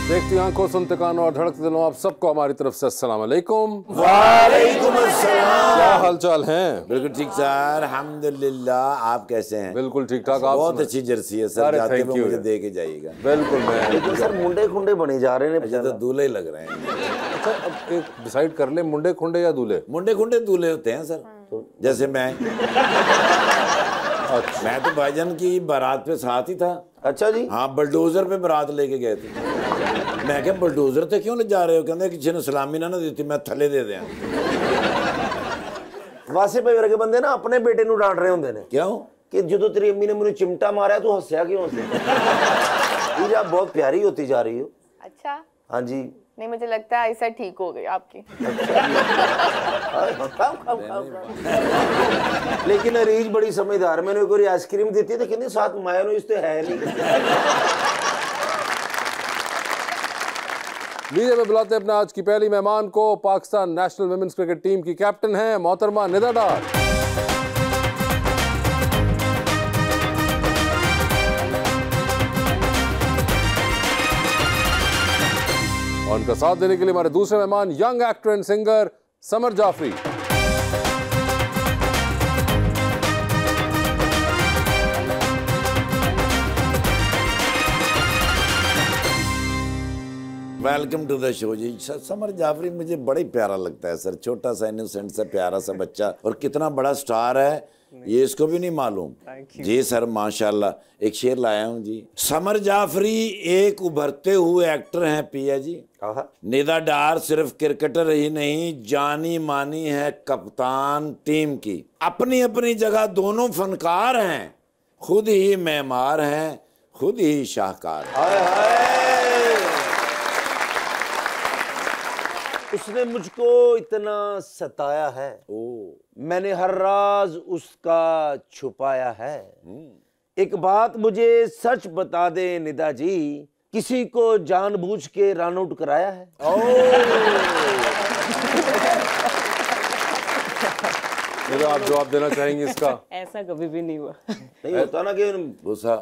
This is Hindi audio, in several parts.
देखती आंखों, सुनते कानों और धड़कते दिलों, आप सबको हमारी तरफ से अस्सलाम वालेकुम। वालेकुम अस्सलाम। क्या हालचाल हैं? बिल्कुल ठीक सर, अल्हम्दुलिल्लाह। आप कैसे हैं? बिल्कुल ठीक ठाक। आप बहुत अच्छी जर्सी है सर, जाते हुए मुझे दे के जाइएगा। बिल्कुल। मैं लेकिन सर मुंडे खुंडे बने जा रहे हैं। अच्छा तो दूल्हे ही लग रहे हैं। अच्छा, अब एक डिसाइड कर ले, मुंडे खुंडे या दूल्हे? मुंडे खुंडे दूल्हे होते हैं सर, जैसे मैं। अच्छा। मैं तो भाईजान की बारात पे साथ ही था। अच्छा जी। हाँ, बलडोजर पे बारात लेके गए थे। मैं क्या बलडोजर ते क्यों ले जा रहे हो? कहते किसी ने सलामी ना देती, मैं थले दे दिया। वासे भाई वर्गे बंदे ना अपने बेटे ਨੂੰ डांट रहे होंगे ने। क्यों? कि ਜਦੋਂ तेरी अम्मी ने मुझे चिमटा मारा तू हंसया क्यों से? ये आप बहुत प्यारी होती जा रही हो। अच्छा। हाँ जी। नहीं, मुझे लगता है ऐसा ठीक हो गई आपकी। लेकिन अरीज बड़ी समझदार, मैंने एक बार आइसक्रीम दी थी तो कहती साथ मायोनीज तो है नहीं। लीजिए में बुलाते हैं अपने आज की पहली मेहमान को। Pakistan national women's cricket team की कैप्टन हैं मोहतरमा निदा डार। और उनका साथ देने के लिए हमारे दूसरे मेहमान young actor and singer Samar Jafri. Welcome to the show ji. Samar Jafri मुझे बड़ा ही प्यारा लगता है सर, छोटा सा इनोसेंट सा प्यारा सा बच्चा, और कितना बड़ा स्टार है ये इसको भी नहीं मालूम। जी सर माशाल्लाह। एक शेर लाया हूँ जी। समर जाफरी एक उभरते हुए एक्टर हैं पिया जी। निदा डार सिर्फ क्रिकेटर ही नहीं, जानी मानी है कप्तान टीम की। अपनी अपनी जगह दोनों फनकार हैं, खुद ही मेहमार हैं, खुद ही शाहकार। उसने मुझको इतना सताया है, मैंने हर राज उसका छुपाया है। एक बात मुझे सच बता दे निदा जी, किसी को जानबूझ के रन आउट कराया है? आप जवाब देना चाहेंगे इसका? ऐसा कभी भी नहीं हुआ। नहीं होता ना कि रन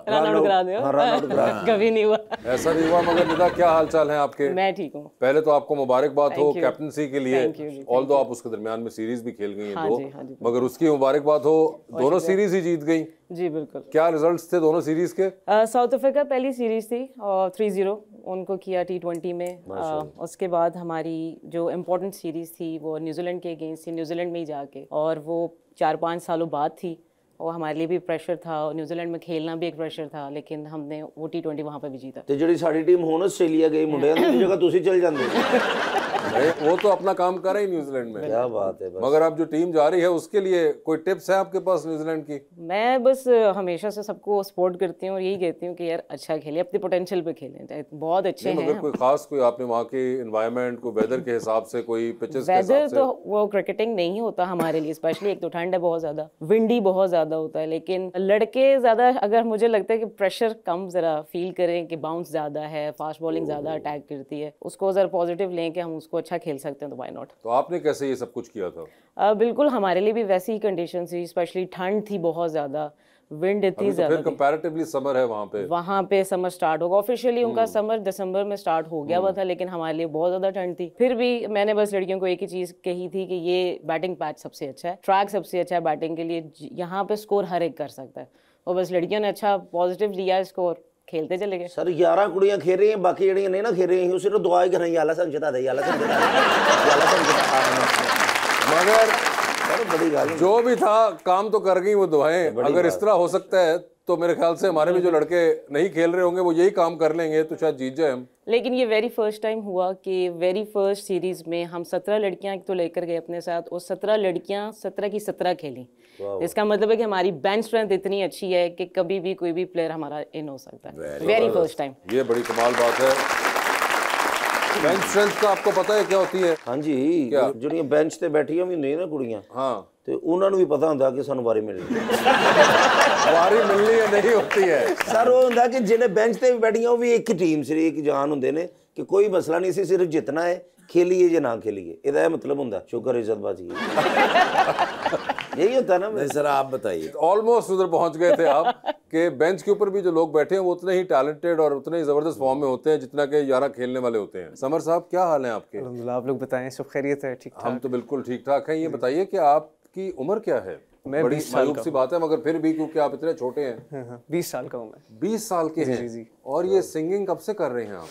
आउट करा दो। कभी नहीं हुआ, ऐसा नहीं हुआ। मगर निदा क्या हाल चाल है आपके? मैं ठीक हूँ। पहले तो आपको मुबारकबाद हो कैप्टनसी के लिए। ऑल दो आप उसके दरमियान में सीरीज भी खेल गई हैं दो, मगर उसकी मुबारकबाद हो, दोनों सीरीज ही जीत गई। जी बिल्कुल। क्या रिजल्ट्स थे दोनों सीरीज के? साउथ अफ्रीका पहली सीरीज थी और 3-0 उनको किया T20 में। उसके बाद हमारी जो इम्पोर्टेंट सीरीज थी वो न्यूजीलैंड के अगेंस्ट थी, न्यूजीलैंड में ही जाके, और वो 4-5 सालों बाद थी, और हमारे लिए भी प्रेशर था, और न्यूजीलैंड में खेलना भी एक प्रेशर था, लेकिन हमने वो T20 वहाँ पे भी जीता। तो जी साड़ी टीम हुण आस्ट्रेलिया गई, मुंडियां दी जगह तुसी चल जांदे। वो तो अपना काम कर रहे हैं न्यूजीलैंड में। क्या बात है। मगर अब जो टीम जा रही है उसके लिए कोई टिप्स है आपके पास न्यूजीलैंड की? मैं बस हमेशा से सबको सपोर्ट करती हूँ और यही कहती हूँ कि यार अच्छा खेले, अपने पोटेंशियल पे खेलें, बहुत अच्छे हैं। मगर कोई खास कोई आपने वहाँ के एनवायरनमेंट को, वेदर के हिसाब से, कोई पिचेस के हिसाब वेदर से? तो वो क्रिकेटिंग नहीं होता हमारे लिए, स्पेशली एक तो ठंड है बहुत ज्यादा, विंडी बहुत ज्यादा होता है, लेकिन लड़के ज्यादा, अगर मुझे लगता है कि प्रेशर कम जरा फील करें कि बाउंस ज्यादा है, फास्ट बॉलिंग ज्यादा अटैक करती है, उसको जरा पॉजिटिव लें कि हम उसको अच्छा खेल सकते हैं, तो व्हाई नॉट। तो आपने कैसे ये सब कुछ किया था? बिल्कुल हमारे लिए भी वैसी ही कंडीशन थी, स्पेशली ठंड थी बहुत ज्यादा, विंड इतनी ज्यादा फिर कंपैरेटिवली समर है वहाँ पे समर स्टार्ट होगा। ऑफिशियली उनका समर दिसंबर में स्टार्ट हो गया हुआ था, लेकिन हमारे लिए बहुत ज्यादा ठंड थी। फिर भी मैंने बस लड़कियों को एक ही चीज कही थी कि ये बैटिंग पैच सबसे अच्छा है, ट्रैक सबसे अच्छा है बैटिंग के लिए, यहाँ पे स्कोर हर एक कर सकता है, और बस लड़कियों ने अच्छा पॉजिटिव लिया स्कोर, खेलते चले गए। सर 11 कुड़ियां खेल रही हैं, बाकी जड़ियां नहीं ना खेल रही हैं, सिर्फ दुआ ही कर रही हैं, अल्लाह समझता दे, अल्लाह समझता। मगर बड़ी गाल जो भी था काम तो कर गई वो दुआएं। अगर इस तरह हो सकता है तो मेरे ख्याल से हमारे भी जो लड़के नहीं खेल रहे होंगे वो यही काम कर लेंगे तो शायद जीत जाए हम। लेकिन ये वेरी फर्स्ट टाइम हुआ कि वेरी फर्स्ट सीरीज में हम 17 लड़कियां तो लेकर गए अपने साथ, और 17 लड़कियां 17 की 17 खेली। इसका मतलब है कि हमारी बेंच स्ट्रेंथ इतनी अच्छी है कि कभी भी कोई भी प्लेयर हमारा इन हो सकता है। Very first time. ये बड़ी कमाल बात है। बेंच स्ट्रेंथ का आपको पता है क्या होती है? हाँ जी, जो बेंच ते बैठियां भी नहीं ना कुड़ियां, हाँ, तो उन्होंने भी पता होता कि सानू वारी मिलनी वारी मिलनी है नहीं होती है सर। वो होता कि जिन्हें बेंच ते भी बैठियां वो भी एक टीम से एक जान होंदे ने कि कोई मसला नहीं सी, सिर्फ जितना है, खेलीए या ना खेलीए, ਇਹਦਾ मतलब ਹੁੰਦਾ शुक्र इज्जत बाजी। यही होता है ना। नहीं सर आप बताइए। ऑलमोस्ट उधर पहुंच गए थे आप कि बेंच के ऊपर भी जो लोग बैठे हैं वो उतने ही टैलेंटेड और उतने ही जबरदस्त फॉर्म में होते हैं जितना कि 11 खेलने वाले होते हैं। समर साहब क्या हाल है आपके? अल्हम्दुलिल्लाह, आप लोग बताएं, सब खैरियत है? ठीक हम तो बिल्कुल ठीक ठाक हैं। ये बताइए कि आपकी उम्र क्या है? मैं बड़ी 20 साल मायूब का सी बात है मगर फिर भी क्योंकि आप इतने छोटे हैं। 20 साल का हूँ मैं। 20 साल के हैं। जी। और ये सिंगिंग कब से कर रहे हैं आप?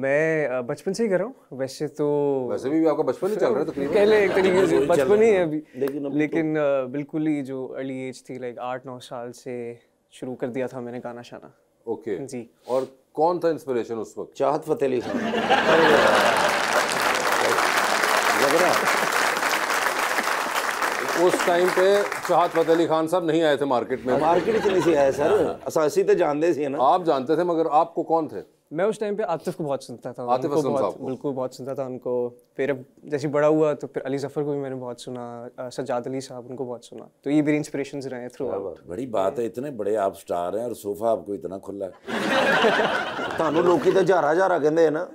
मैं बचपन से ही कर रहा हूँ वैसे तो। वैसे भी आपका बचपन ही चल रहा है तकरीबन। पहले एक तरीके से बचपन ही है अभी, लेकिन बिल्कुल ही जो अर्ली एज थी, लाइक 8-9 साल से शुरू कर दिया था मैंने गाना शाना। ओके जी। और कौन था इंस्पिरेशन उस वक्त? चाहत फतेह अली खान। उस टाइम पे चाहत फतेह अली खान साहब नहीं आए थे मार्केट में। मार्केट नहीं से आए सर, असासी तो जानते थे ना। आप जानते थे मगर आपको कौन थे? मैं उस टाइम पे आतिफ को बहुत सुनता था। आतिफ असलम साहब को? बिल्कुल बहुत सुनता था उनको। फिर अब जैसे बड़ा हुआ तो फिर अली जफर को भी मैंने बहुत सुना, सज्जाद अली साहब उनको बहुत सुना। तो ये मेरी इंस्पिरेशंस रहे हैं थ्रू आउट। बड़ी बात है, इतने बड़े आप स्टार हैं और सोफा आपको इतना खुला है। थानू लोग तो झारा झारा कहते हैं ना।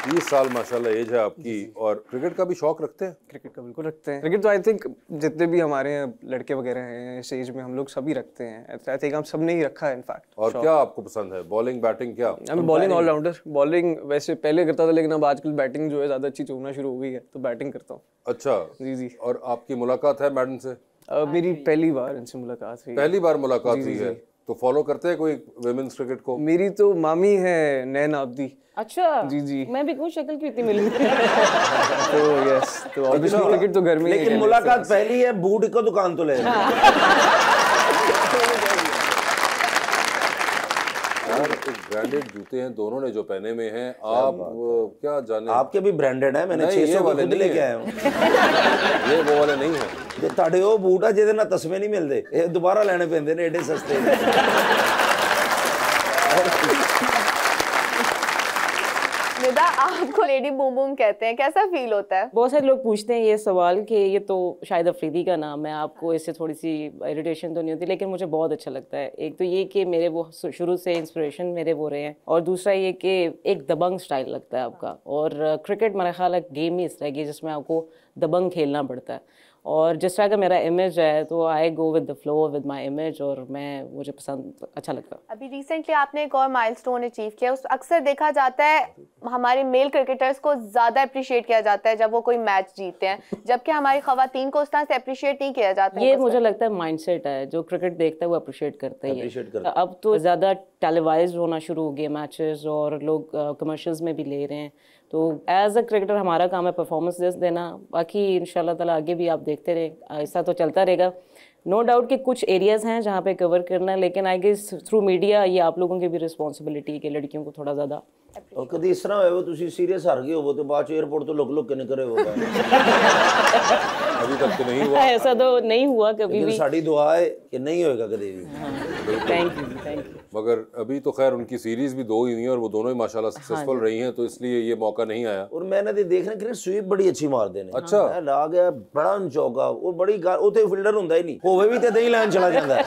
20 साल माशाल्लाह एज है आपकी। और क्रिकेट का भी शौक रखते हैं? क्रिकेट का बिल्कुल रखते हैं। क्रिकेट तो आई थिंक जितने भी हमारे लड़के वगैरह हैं इस एज में हम लोग सभी रखते हैं। आई थिंक हम सब ने ही रखा है इनफैक्ट। और क्या आपको पसंद है? बॉलिंग, बैटिंग, क्या? मैं बॉलिंग ऑलराउंडर। बॉलिंग वैसे पहले करता था लेकिन अब आजकल बैटिंग जो है ज़्यादा अच्छी होना शुरू हो गई है तो बैटिंग करता हूँ। अच्छा जी। और आपकी मुलाकात है मैडम से? मेरी पहली बार इनसे मुलाकात हुई। पहली बार मुलाकात हुई है? तो फॉलो करते हैं कोई वुमेन्स क्रिकेट को? मेरी तो मामी है नैन आब्दी। अच्छा। जी। मैं भी कुछ शक्ल की इतनी मिली। तो यस, तो ऑब्वियसली क्रिकेट तो घर में। लेकिन मुलाकात पहली है, बूट को दुकान तो ले। ब्रांडेड जूते हैं दोनों ने जो पहने में हैं। आप क्या जाने? आपके भी ब्रांडेड है, मैंने 600 वाले लेके आया हूँ। ये वो वाले नहीं है। जे ਤੁਹਾਡੇ ਉਹ ਬੂਟ ਆ ਜਿਹਦੇ ਨਾਲ ਤਸਮੇ ਨਹੀਂ ਮਿਲਦੇ, ਇਹ ਦੁਬਾਰਾ ਲੈਣੇ ਪੈਂਦੇ ਨੇ ਏਡੇ ਸਸਤੇ। निदा, आपको लेडी बूम बूम कहते हैं, कैसा फील होता है? बहुत सारे लोग पूछते हैं ये सवाल कि ये तो शायद अफरीदी का नाम है, आपको इससे थोड़ी सी इरिटेशन तो नहीं होती? लेकिन मुझे बहुत अच्छा लगता है। एक तो ये कि मेरे वो शुरू से इंस्पिरेशन मेरे वो रहे हैं, और दूसरा ये कि एक दबंग स्टाइल लगता है आपका। और क्रिकेट मेरा ख्याल है गेम ही इस तरह की जिसमें आपको दबंग खेलना पड़ता है। और जिस तरह का मेरा इमेज है तो I go with the flow with my image, और मुझे पसंद अच्छा लगता है। अभी रिसेंटली आपने एक और माइलस्टोन अचीव किया। उस अक्सर देखा जाता है हमारे मेल क्रिकेटर्स को ज़्यादा अप्रिशिएट किया जाता है जब वो कोई मैच जीतते हैं, जबकि हमारी ख़वातीन को उस तरह से अप्रिशिएट नहीं किया जाता। ये मुझे लगता है माइंडसेट है, जो क्रिकेट देखता है वो अप्रिशिएट करता ही है। अब तो ज़्यादा टेलीवाइज्ड होना शुरू हो गए मैचेस, और लोग कमर्शियल्स में भी ले रहे हैं। तो एज अ क्रिकेटर हमारा काम है परफॉर्मेंस देना। बाकी इंशाल्लाह ताला आगे भी आप देखते रहे, ऐसा तो चलता रहेगा। नो डाउट कि कुछ एरियाज हैं जहाँ पे कवर करना है, लेकिन आई गेस थ्रू मीडिया ये आप लोगों की भी रिस्पॉन्सिबिलिटी है कि लड़कियों को थोड़ा ज़्यादा। और कभी इस तरह होवे तुसी सीरियस हार गए हो तो बाद एयरपोर्ट तो लुक के नहीं करे होगा। अभी तक तो नहीं हुआ। ऐसा तो नहीं हुआ कभी भी। साड़ी दुआ है कि नहीं होएगा कभी भी। Thank you. मगर अभी तो खैर उनकी सीरीज भी 2 ही हुई हैं और वो दोनों ही माशाल्लाह सक्सेसफुल रही हैं, तो इसलिए ये मौका नहीं आया। और मैंने तो देखना कि स्वीप बड़ी अच्छी मार देने। अच्छा ला गया बड़ा चौका, वो बड़ी उते फील्डर हुंदा ही नहीं, होवे भी ते नहीं लाइन चला जाता है।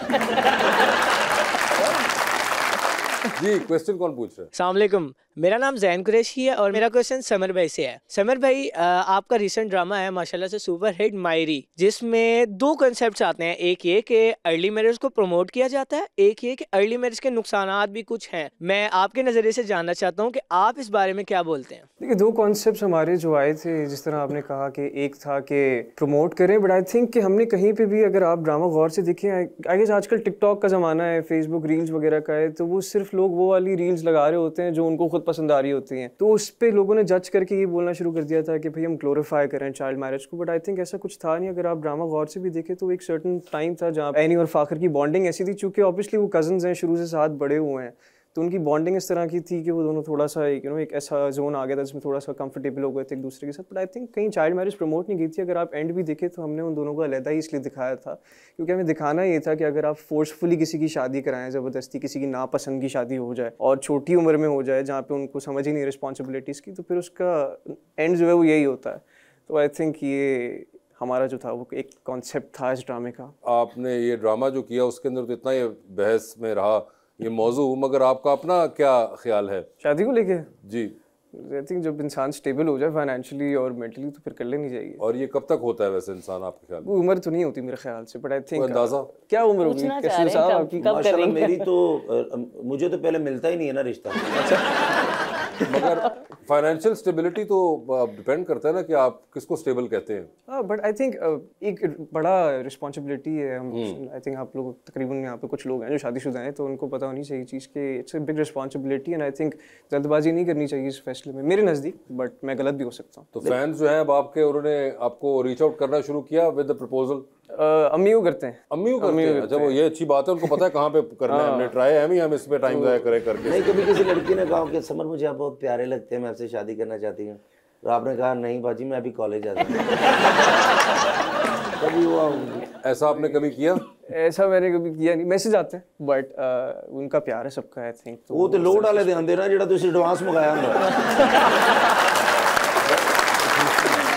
जी, क्वेश्चन कौन पूछ रहा है? अस्सलाम वालेकुम, मेरा नाम जैन कुरैशी है और मेरा क्वेश्चन समर भाई से है। समर भाई, आपका रिसेंट ड्रामा है माशाल्लाह से सुपर हिट मायरी, जिसमें 2 कंसेप्ट्स आते हैं। एक ये कि अर्ली मैरिज को प्रमोट किया जाता है, एक ये कि अर्ली मैरिज के नुकसानात भी कुछ हैं। मैं आपके नज़रिए से जानना चाहता हूँ कि आप इस बारे में क्या बोलते हैं? देखिए, 2 कॉन्सेप्ट्स हमारे जो आए थे, जिस तरह आपने कहा कि एक था कि प्रमोट करें, बट आई थिंक कि हमने कहीं पे भी अगर आप ड्रामा गौर से देखें, आई गेस आजकल टिकटॉक का ज़माना है, फेसबुक रील्स वगैरह का है, तो वो सिर्फ लोग वो वाली रील्स लगा रहे होते हैं जो उनको खुद पसंद आ रही होती हैं। तो उस पे लोगों ने जज करके ये बोलना शुरू कर दिया था कि भाई हम ग्लोरीफाई करें चाइल्ड मैरिज को, बट आई थिंक ऐसा कुछ था नहीं। अगर आप ड्रामा गौर से भी देखें तो एक सर्टन टाइम था जहाँ एनी और फाखर की बॉन्डिंग ऐसी थी, चूँकि ऑब्वियसली वो कजन्स हैं, शुरू से साथ बड़े हुए हैं, तो उनकी बॉन्डिंग इस तरह की थी कि वो दोनों थोड़ा सा एक ऐसा जोन आ गया था जिसमें थोड़ा सा कंफर्टेबल हो गए थे एक दूसरे के साथ। बट आई थिंक कहीं चाइल्ड मैरिज प्रमोट नहीं की थी। अगर आप एंड भी देखें तो हमने उन दोनों को अलहदा ही इसलिए दिखाया था क्योंकि हमें दिखाना ये था कि अगर आप फोर्सफुली किसी की शादी कराएं, ज़बरदस्ती किसी की नापसंद की शादी हो जाए और छोटी उम्र में हो जाए जहाँ पे उनको समझ ही नहीं रिस्पॉन्सिबिलिटीज़ की, तो फिर उसका एंड जो है वो यही होता है। तो आई थिंक ये हमारा जो था वो एक कॉन्सेप्ट था इस ड्रामे का। आपने ये ड्रामा जो किया उसके अंदर तो इतना ये बहस में रहा ये मौजू, मगर आपका अपना क्या ख्याल है शादी को लेके? जी। आई थिंक जब इंसान स्टेबल हो जाए फाइनेंशियली और मेंटली तो फिर कर लेनी चाहिए। और ये कब तक होता है वैसे इंसान आपके ख्याल में? उम्र तो नहीं होती मेरे ख्याल से, बट आई थिंक अंदाजा क्या उम्र होगी कैसे साहब आपकी? माशाल्लाह मेरी तो मुझे तो पहले मिलता ही नहीं है ना रिश्ता। मगर फाइनेंशियल स्टेबिलिटी तो डिपेंड करता है ना कि आप किसको स्टेबल कहते हैं। बट आई थिंक एक बड़ा रिस्पॉन्सिबिलिटी है। हम आई थिंक आप लोग तकरीबन यहाँ पे कुछ लोग हैं जो शादीशुदा हैं, तो उनको पता होनी चाहिए चीज़ के it's a big responsibility and I think जल्दबाजी नहीं करनी चाहिए इस फैसले में मेरे नज़दीक, बट मैं गलत भी हो सकता हूँ। तो फैंस जो है अब आपके, उन्होंने आपको रीच आउट करना शुरू किया विद द प्रपोजल? अम्मी को करते हैं। अम्मी को करते हैं? अच्छा, वो ये अच्छी बात है, उनको पता है कहाँ पे करना है। हमने ट्राई है, हम इस पे टाइम जाया करें करके। नहीं, कभी किसी लड़की ने कहा कि समर मुझे आप बहुत प्यारे लगते हैं, मैं आपसे शादी करना चाहती हूँ, तो आपने कहा नहीं बाजी मैं अभी कॉलेज जाता हूँ। कभी हुआ ऐसा आपने कभी किया? ऐसा मैंने कभी किया नहीं, मैसेज आते हैं बट उनका प्यार है सबका आई थिंक। वो तो लोड वाले ध्यान देना जेड़ा तुसी एडवांस मंगाया हुंदा।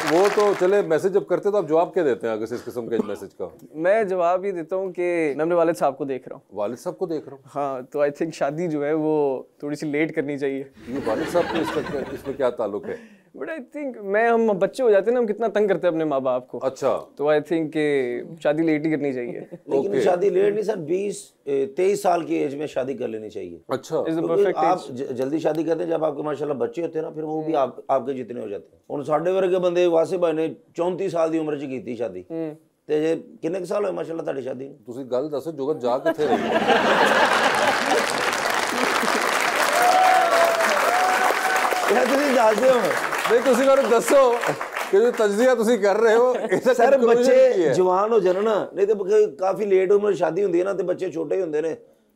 वो तो चले, मैसेज जब करते तो आप जवाब क्या देते हैं अगर इस किस्म के मैसेज का? मैं जवाब ये देता हूँ कि मैं अपने वालिद साहब को देख रहा हूँ। वालिद साहब को देख रहा हूँ? हाँ, तो आई थिंक शादी जो है वो थोड़ी सी लेट करनी चाहिए। ये वालिद साहब को इसमें क्या ताल्लुक है? बट आई थिंक हम बच्चे हो जाते हैं ना, हम कितना तंग करते हैं अपने माँ बाप को। अच्छा, तो आई थिंक शादी लेट ही करनी चाहिए। लेकिन शादी लेट नहीं सर, 20-23 साल की एज में शादी कर लेनी चाहिए। अच्छा, आप जल्दी शादी करते हैं जब आपके माशाल्लाह बच्चे होते हैं ना, फिर वो भी आपके जितने हो जाते हैं। हुण साडे वर्गे बंदे वासे भाई ने 34 साल की उम्र च की शादी, ते जे किन्ने साल होए माशाल्लाह तुहाडी शादी नूं? तुसीं गल दसो जुगत जा कित्थे रही? ਇਹ ਤੁਸੀਂ ਦੱਸਦੇ ਹੋ नहीं, तुसीं मैनूं दसो कि जो तजजिया तुसीं कर रहे हो ਇਹਦਾ सर बच्चे जवान हो जान ना, नहीं तो काफी लेट उम्र शादी होंदी है ना, तो बच्चे छोटे होंदे ने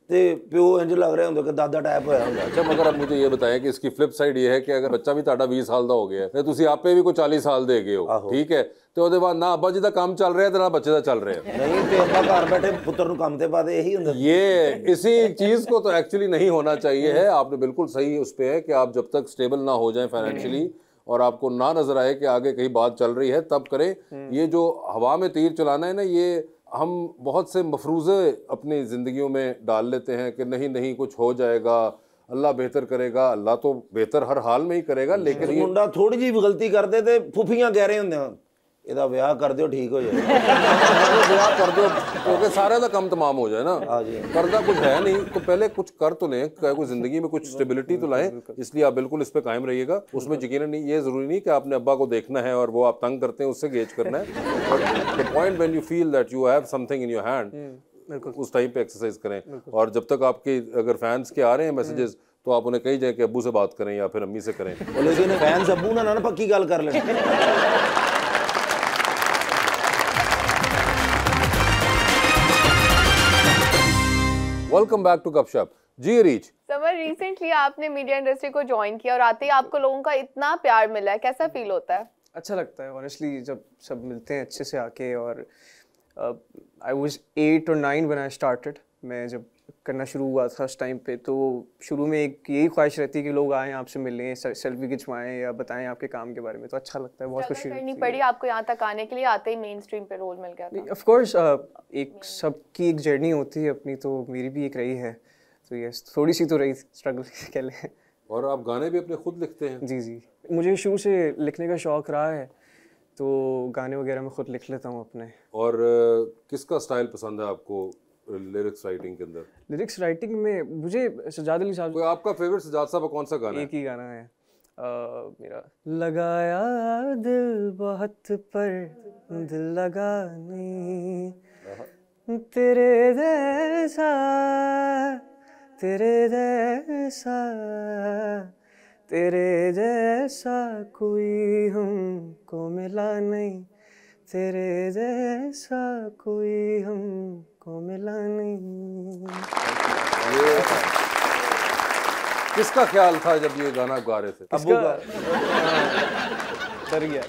ते प्यो इंज लग रहा होंदा कि दादा टाइप होया होंदा। अच्छा, मगर अब मुझे ये बताएं कि इसकी फ्लिप साइड ये है कि अगर बच्चा भी ਤੁਹਾਡਾ 20 साल ਦਾ हो गया है, ਤੁਸੀਂ आपे भी कोई 40 साल ਦੇ ਗਏ ਹੋ, ठीक है, ਤੇ ਉਹਦੇ ਬਾਅਦ ਨਾ ਅੱਬਾ ਜੀ ਦਾ ਕੰਮ ਚੱਲ ਰਿਹਾ ਤੇ ਨਾ ਬੱਚੇ ਦਾ ਚੱਲ ਰਿਹਾ। नहीं ते अब्बा घर बैठे पुत्र ਨੂੰ ਕੰਮ ਤੇ ਪਾ ਦੇ, यही ਹੁੰਦਾ। ये इसी चीज को तो एक्चुअली नहीं होना चाहिए है। आपने बिल्कुल सही उस पे है कि आप जब तक स्टेबल ना हो जाएं फाइनेंशियली और आपको ना नजर आए कि आगे कहीं बात चल रही है तब करें। ये जो हवा में तीर चलाना है ना, ये हम बहुत से मफरूज़े अपनी ज़िंदगियों में डाल लेते हैं कि नहीं नहीं कुछ हो जाएगा, अल्लाह बेहतर करेगा। अल्लाह तो बेहतर हर हाल में ही करेगा, लेकिन ये मुंडा थोड़ी जी भी गलती करते थे फुफियां कह रहे होंगे ਇਹਦਾ ਵਿਆਹ ਕਰ ਦਿਓ ठीक हो जाए। विआह कर दो क्योंकि सारे का कम तमाम हो जाए ना। करना कुछ है नहीं तो पहले कुछ कर तो लें, कोई जिंदगी में कुछ स्टेबिलिटी तो लाएं। इसलिए आप बिल्कुल इस पे कायम रहिएगा। उसमें यकीनन नहीं, ये जरूरी नहीं कि आपने अब्बा को देखना है और वो आप तंग करते हैं उससे गेज करना है। But the point when you feel that you have something in your hand, उस टाइम पे एक्सरसाइज करें। और जब तक आपके अगर फैंस के आ रहे हैं मैसेजेस तो आप उन्हें कही जाए कि अब्बू से बात करें या फिर अम्मी से करें। लेकिन फैंस अब्बू ना ना पक्की गल कर लें। वेलकम बैक टू गपशप। जी रीच, समर रिसेंटली आपने मीडिया इंडस्ट्री को ज्वाइन किया और आते ही आपको लोगों का इतना प्यार मिला है, कैसा फील होता है? अच्छा लगता है ऑनेस्टली, जब सब मिलते हैं अच्छे से आके। और आई वाज 8 और 9 व्हेन आई स्टार्टेड। मैं जब करना शुरू हुआ था उस टाइम पे, तो शुरू में एक यही ख्वाहिश रहती है कि लोग आएँ आपसे मिलें, सेल्फी खिंचवाएं या बताएं आपके काम के बारे में, तो अच्छा लगता है, बहुत खुशी करनी पड़ी आपको यहाँ तक आने के लिए, आते ही मेन स्ट्रीम पे रोल मिल गया था। ऑफ कोर्स एक सबकी एक जर्नी होती है अपनी, तो मेरी भी एक रही है, तो यस थोड़ी सी तो रही स्ट्रगल कह लें। और आप गाने भी अपने खुद लिखते हैं? जी जी, मुझे शुरू से लिखने का शौक़ रहा है, तो गाने वगैरह मैं खुद लिख लेता हूँ अपने। और किसका स्टाइल पसंद है आपको लिरिक्स राइटिंग के अंदर? लिरिक्स राइटिंग में मुझे सजाद अली साहब। कोई आपका फेवरेट सजाद साहब का कौन सा गाना है? एक ही गाना है मेरा, लगाया दिल बहुत पर दिल लगा नहीं, तेरे जैसा तेरे जैसा तेरे जैसा कोई हमको मिला नहीं, तेरे जैसा कोई हमको मिला नहीं। किसका ख्याल था जब ये गाना गा रहे थे? अब्बू का। डर गया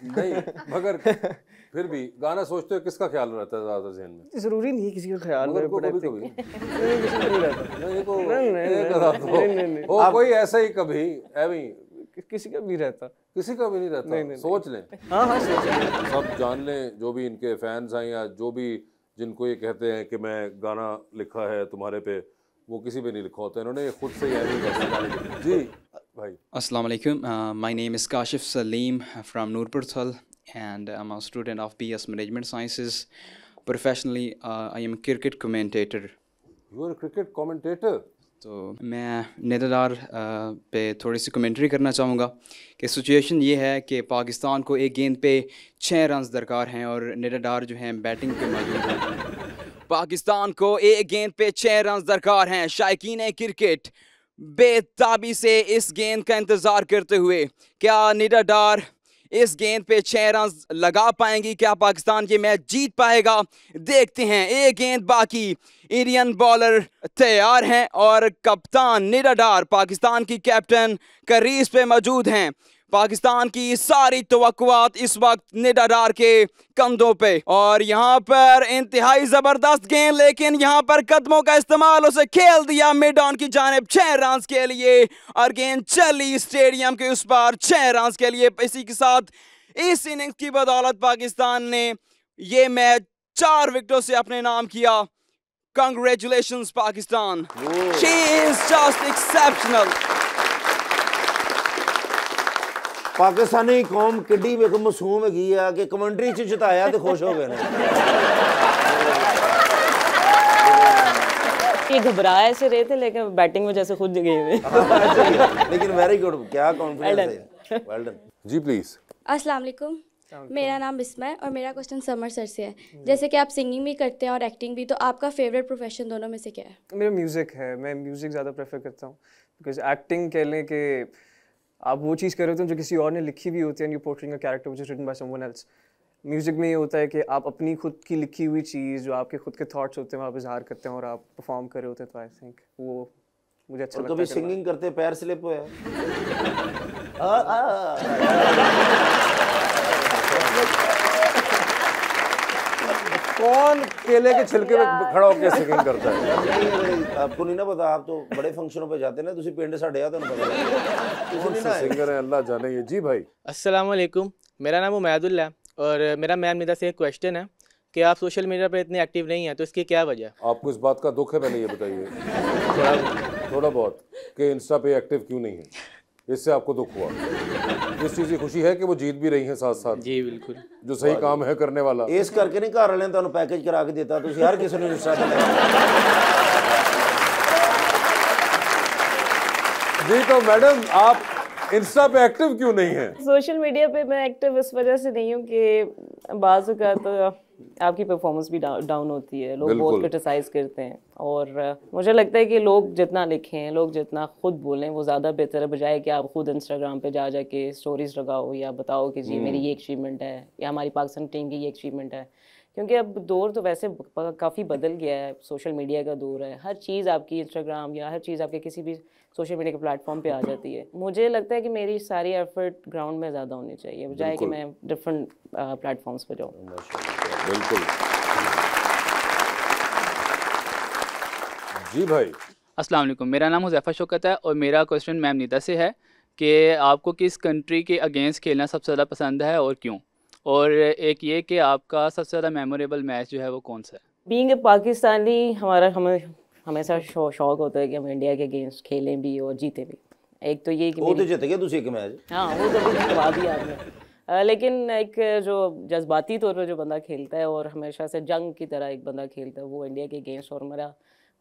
नहीं, मगर फिर भी गाना सोचते हो किसका ख्याल रहता है ज्यादा जहन में? जरूरी नहीं किसी का ख्याल मगर रहे, को कभी कभी किसी का नहीं रहता। नहीं, हो कोई ऐसा ही कभी एवं किसी का भी रहता, किसी का भी नहीं रहता। नहीं, सोच लें। हाँ हाँ सोच लें, सब जान लें, जो भी इनके फैंस हैं या जो भी जिनको ये कहते हैं कि मैं गाना लिखा है तुम्हारे पे, वो किसी पे नहीं लिखा होता है, इन्होंने खुद से यानी जी। भाई। Assalamu alaikum. My name is Kashif Salim from Nurpur Thal, and I'm a student of BS Management Sciences. Professionally, I am a cricket commentator. You are a cricket commentator. तो मैं निडार पे थोड़ी सी कमेंट्री करना चाहूँगा कि सिचुएशन ये है कि पाकिस्तान को एक गेंद पे 6 रन दरकार हैं और निडार जो हैं बैटिंग पे मौजूद हैं। पाकिस्तान को एक गेंद पे 6 रन दरकार हैं। शायकीन क्रिकेट बेताबी से इस गेंद का इंतज़ार करते हुए क्या निडार इस गेंद पे 6 रन लगा पाएंगी? क्या पाकिस्तान ये मैच जीत पाएगा? देखते हैं। एक गेंद बाकी, इंडियन बॉलर तैयार हैं और कप्तान निडार पाकिस्तान की कैप्टन क्रीज पे मौजूद हैं। पाकिस्तान की सारी तवक्कुआत इस वक्त निडार के कंधों पे और यहाँ पर इंतहाई जबरदस्त गेंद, लेकिन यहाँ पर कदमों का इस्तेमाल उसे खेल दिया मिड ऑन की जानिब 6 रन के लिए और गेंद चली स्टेडियम के उस पार 6 रन के लिए। इसी के साथ इस इनिंग्स की बदौलत पाकिस्तान ने ये मैच 4 विकेटों से अपने नाम किया। Congratulations Pakistan. She is just exceptional. Pakistani कौम किड्डी ਵੇਖੋ ਮਾਸੂਮ ਹੈਗੀ ਆ ਕਿ ਕਮੈਂਟਰੀ ਚ ਜਿਤਾਇਆ ਤੇ ਖੁਸ਼ ਹੋ ਗਏ ਨੇ। ये घबराए से रहे थे लेकिन बैटिंग में जैसे खुद गए हुए। लेकिन वेरी गुड, क्या कॉन्फिडेंस है। Well done ji please. अस्सलाम वालेकुम, मेरा नाम बिस्मा है और मेरा क्वेश्चन समर सर से है। जैसे कि आप सिंगिंग भी करते हैं और एक्टिंग भी, तो आपका फेवरेट प्रोफेशन दोनों में से क्या है? मेरा म्यूज़िक है, मैं म्यूज़िक ज़्यादा प्रेफर करता हूँ बिकॉज एक्टिंग कह लें कि आप वो चीज़ कर रहे होते हैं जो किसी और ने लिखी भी होती है and you portraying a character which is written by someone else. Music में ये होता है कि आप अपनी खुद की लिखी हुई चीज़ जो आपके खुद के थॉट्स होते हैं वो आप इजहार करते हैं और आप परफॉर्म कर रहे होते हैं, तो आई थिंक वो मुझे अच्छा लगता है। कभी सिंगिंग करते पैर स्लिप हुआ? कौन केले के छिलके में खड़ा होकर सिंगिंग करता है? आपको नहीं ना पता, आप तो बड़े फंक्शनों पे जाते हैं ना, तुसी पिंड साडे आ ਤੁਹਾਨੂੰ पता कौन से सिंगर है अल्लाह जाने ये। जी भाई। अस्सलाम वालेकुम, मेरा नाम उमैदुल्लाह है और मेरा मैम निदा से एक क्वेश्चन है कि आप सोशल मीडिया पर इतने एक्टिव नहीं हैं, तो इसकी क्या वजह है? आपको इस बात का दुख है, पहले ये बताइए थोड़ा बहुत कि इंस्टा पे एक्टिव क्यों नहीं है, इससे आपको दुख हुआ? इस चीज़ की खुशी है कि वो जीत भी रही हैं साथ साथ? जी बिल्कुल, जो सही काम है करने वाला। इस करके नहीं घर वाले ने ਤੁਹਾਨੂੰ पैकेज करा के देता, तुसी हर किसी ने इंस्टा पे जी तो मैडम आप इंस्टा पे एक्टिव क्यों नहीं है? सोशल मीडिया पे मैं एक्टिव इस वजह से नहीं हूँ कि बाज़ औक़ात आपकी परफॉर्मेंस भी डाउन होती है, लोग बहुत क्रिटिसाइज़ करते हैं और मुझे लगता है कि लोग जितना लिखें, लोग जितना खुद बोलें वो ज़्यादा बेहतर है, बजाय कि आप खुद इंस्टाग्राम पे जा के स्टोरीज लगाओ या बताओ कि जी मेरी ये अचीवमेंट है या हमारी पाकिस्तान टीम की ये अचीवमेंट है। क्योंकि अब दौर तो वैसे काफ़ी बदल गया है, सोशल मीडिया का दौर है, हर चीज़ आपकी इंस्टाग्राम या हर चीज़ आपके किसी भी सोशल मीडिया के प्लेटफॉर्म पे आ जाती है। मुझे लगता है कि मेरी सारी एफर्ट ग्राउंड में ज़्यादा होनी चाहिए, बजाय कि मैं डिफरेंट प्लेटफॉर्म्स पे जाऊँ। बिल्कुल। जी भाई। अस्सलाम वालेकुम, मेरा नाम हुज़ैफ़ा शौकत है और मेरा क्वेश्चन मैम निदा से है कि आपको किस कंट्री के अगेंस्ट खेलना सबसे ज़्यादा पसंद है और क्यों? और एक ये कि आपका सबसे ज़्यादा मेमोरेबल मैच जो है वो कौन सा है? बीइंग ए पाकिस्तानी हमें हमेशा शौक होता है कि हम इंडिया के अगेंस्ट खेलें भी और जीते भी। एक तो ये कि वो तो जीत गए तुसी एक मैच। हाँ वो तो भी जितवा दिया आपने, लेकिन एक जो जज्बाती तौर पर जो बंदा खेलता है और हमेशा से जंग की तरह एक बंदा खेलता है वो इंडिया के अगेंस्ट, और मेरा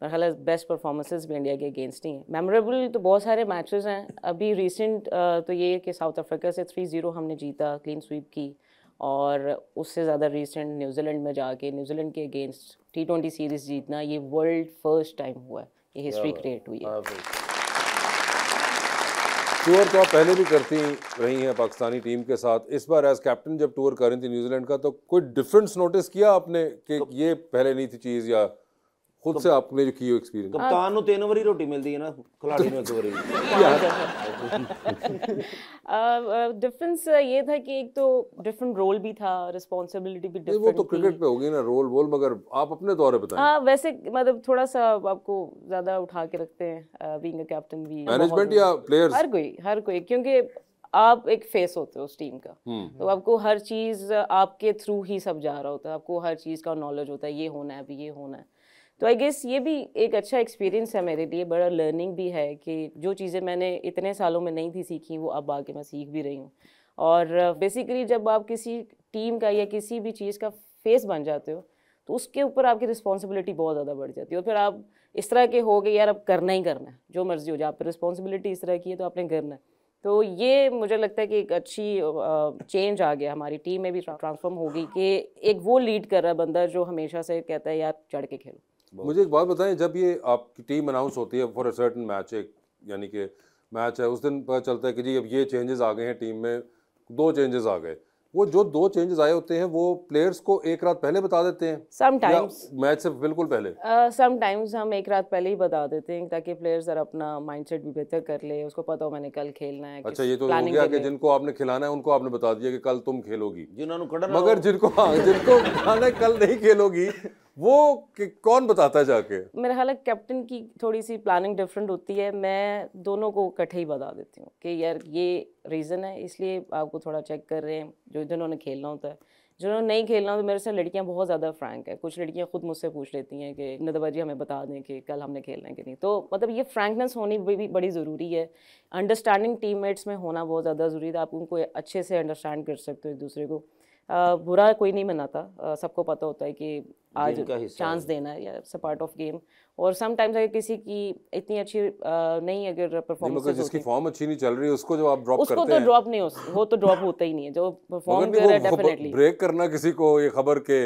ख्याल है बेस्ट परफॉर्मेंसेस भी इंडिया के अगेंस्ट ही हैं। मेमोरेबल तो बहुत सारे मैचेस हैं, अभी रिसेंट तो ये कि साउथ अफ्रीका से 3-0 हमने जीता, क्लीन स्वीप की, और उससे ज़्यादा रिसेंट न्यूजीलैंड में जाके न्यूजीलैंड के अगेंस्ट T20 सीरीज़ जीतना, ये वर्ल्ड फर्स्ट टाइम हुआ है, ये हिस्ट्री क्रिएट हुई है। टूर तो आप पहले भी करती रही हैं पाकिस्तानी टीम के साथ, इस बार एज कैप्टन जब टूर कर रही थी न्यूजीलैंड का, तो कोई डिफरेंस नोटिस किया आपने कि ये पहले नहीं थी चीज़, या खुद से आपने जो की हो एक्सपीरियंस? कप्तान ਨੂੰ 3 ਵਾਰੀ रोटी मिलती है ना, खिलाड़ी ਨੂੰ 1 ਵਾਰੀ। डिफरेंस ये था कि एक तो डिफरेंट रोल भी था, रिस्पॉन्सिबिलिटी भी डिफरेंट। वो तो क्रिकेट पे होगी ना रोल वोल, मगर आप अपने तौर पे बताएं। हाँ वैसे मतलब थोड़ा सा आपको ज़्यादा उठा के रखते हैं बीइंग अ कैप्टन भी, मैनेजमेंट या प्लेयर्स? हर कोई क्योंकि आप एक फेस होते हो उस टीम का, तो आपको हर चीज़ आपके थ्रू ही सब जा रहा होता है, आपको हर चीज़ का नॉलेज होता है, ये होना है अभी ये होना है। तो आई गेस ये भी एक अच्छा एक्सपीरियंस है मेरे लिए, बड़ा लर्निंग भी है कि जो चीज़ें मैंने इतने सालों में नहीं थी सीखी वो अब आके मैं सीख भी रही हूँ। और बेसिकली जब आप किसी टीम का या किसी भी चीज़ का फेस बन जाते हो तो उसके ऊपर आपकी रिस्पॉन्सिबिलिटी बहुत ज़्यादा बढ़ जाती है, और फिर आप इस तरह के हो गए यार अब करना ही करना है, जो मर्जी हो जाए, आप पर रिस्पॉन्सिबिलिटी इस तरह की है तो आपने करना है। तो ये मुझे लगता है कि एक अच्छी चेंज आ गया, हमारी टीम में भी ट्रांसफॉर्म होगी कि एक वो लीड कर रहा है बंदा जो हमेशा से कहता है यार चढ़ के खेलो। मुझे एक बात बताएं, जब ये आपकी टीम अनाउंस होती है फॉर अ सर्टेन मैच, एक यानी कि मैच है, उस दिन पता चलता है कि जी अब ये चेंजेस आ गए हैं टीम में, 2 चेंजेस आ गए, वो जो 2 चेंजेस आए होते हैं वो प्लेयर्स को एक रात पहले बता देते हैं समटाइम्स, मैच से बिल्कुल पहले? समटाइम्स हम एक रात पहले ही बता देते हैं ताकि प्लेयर्स जरा अपना माइंडसेट भी बेहतर कर ले, उसको पता हो मैंने कल खेलना है। अच्छा, ये तो हो गया कि जिनको आपने खिलाना है उनको आपने बता दिया कि कल तुम खेलोगी, जिन्होंने मगर जिनको खिलाना है कल नहीं खेलोगी वो कौन बताता है जाके? मेरा ख्याल है कैप्टन की थोड़ी सी प्लानिंग डिफरेंट होती है, मैं दोनों को इकट्ठे ही बता देती हूँ कि यार ये रीज़न है इसलिए आपको थोड़ा चेक कर रहे हैं, जो जिन्होंने खेलना होता है, जिन्होंने नहीं खेलना तो मेरे से लड़कियां बहुत ज़्यादा फ्रैंक है, कुछ लड़कियां खुद मुझसे पूछ लेती हैं कि निदा जी हमें बता दें कि कल हमने खेलना है कि नहीं। तो मतलब ये फ्रैंकनेस होनी भी बड़ी ज़रूरी है, अंडरस्टैंडिंग टीममेट्स में होना बहुत ज़्यादा ज़रूरी है, आप उनको अच्छे से अंडरस्टैंड कर सकते हो एक दूसरे को। बुरा कोई नहीं मनाता, सबको पता होता है कि आज चांस देना है या it's a part of game, और समटाइम्स अगर किसी की इतनी अच्छी नहीं अगर परफॉर्मेंस जिसकी फॉर्म अच्छी नहीं चल रही है उसको जब आप ड्रॉप करते हैं, उसको तो ड्रॉप नहीं हो तो ड्रॉप होता ही नहीं है, जो परफॉर्म कर रहा है डेफिनेटली। ब्रेक करना किसी को ये खबर के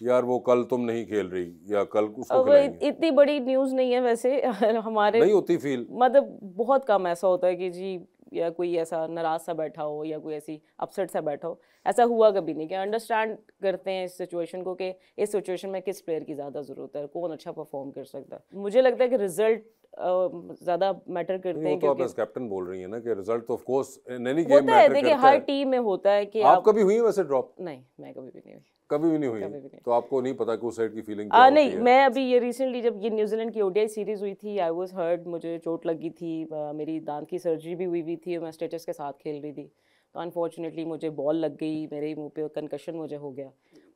यार वो कल तुम नहीं खेल रही या कल उसको खिलाएंगे, इतनी बड़ी न्यूज़ नहीं है वैसे हमारे, नहीं होती फील, मतलब बहुत कम ऐसा होता है कि जी या कोई ऐसा नाराज सा बैठा हो या कोई ऐसी अपसेट सा बैठा हो, ऐसा हुआ कभी नहीं। कि अंडरस्टैंड करते हैं इस सिचुएशन को कि इस सिचुएशन में किस प्लेयर की ज़्यादा ज़रूरत है, कौन अच्छा परफॉर्म कर सकता है। मुझे लगता है कि रिजल्ट ज़्यादा मैटर करते हैं, तो आप एज कैप्टन बोल रही हैं ना कि रिजल्ट तो of course in any game होता है, मैटर देखिए करता है। हर टीम में होता है कि आप कभी हुई है वैसे ड्रॉप? नहीं, मैं कभी भी नहीं हुई। कभी भी नहीं हुई, तो आपको नहीं पता कि उस साइड की फीलिंग क्या होती है? नहीं, मैं अभी ये रिसेंटली जब ये न्यूजीलैंड की ओडीआई सीरीज हुई थी, आई वाज हर्ट, मुझे चोट लगी थी, मेरी दांत की सर्जरी भी हुई थी और मैं स्टेटस के साथ खेल रही थी, तो अनफॉर्चुनेटली मुझे बॉल लग गई, मेरे मुंह पे कंकशन मुझे हो गया,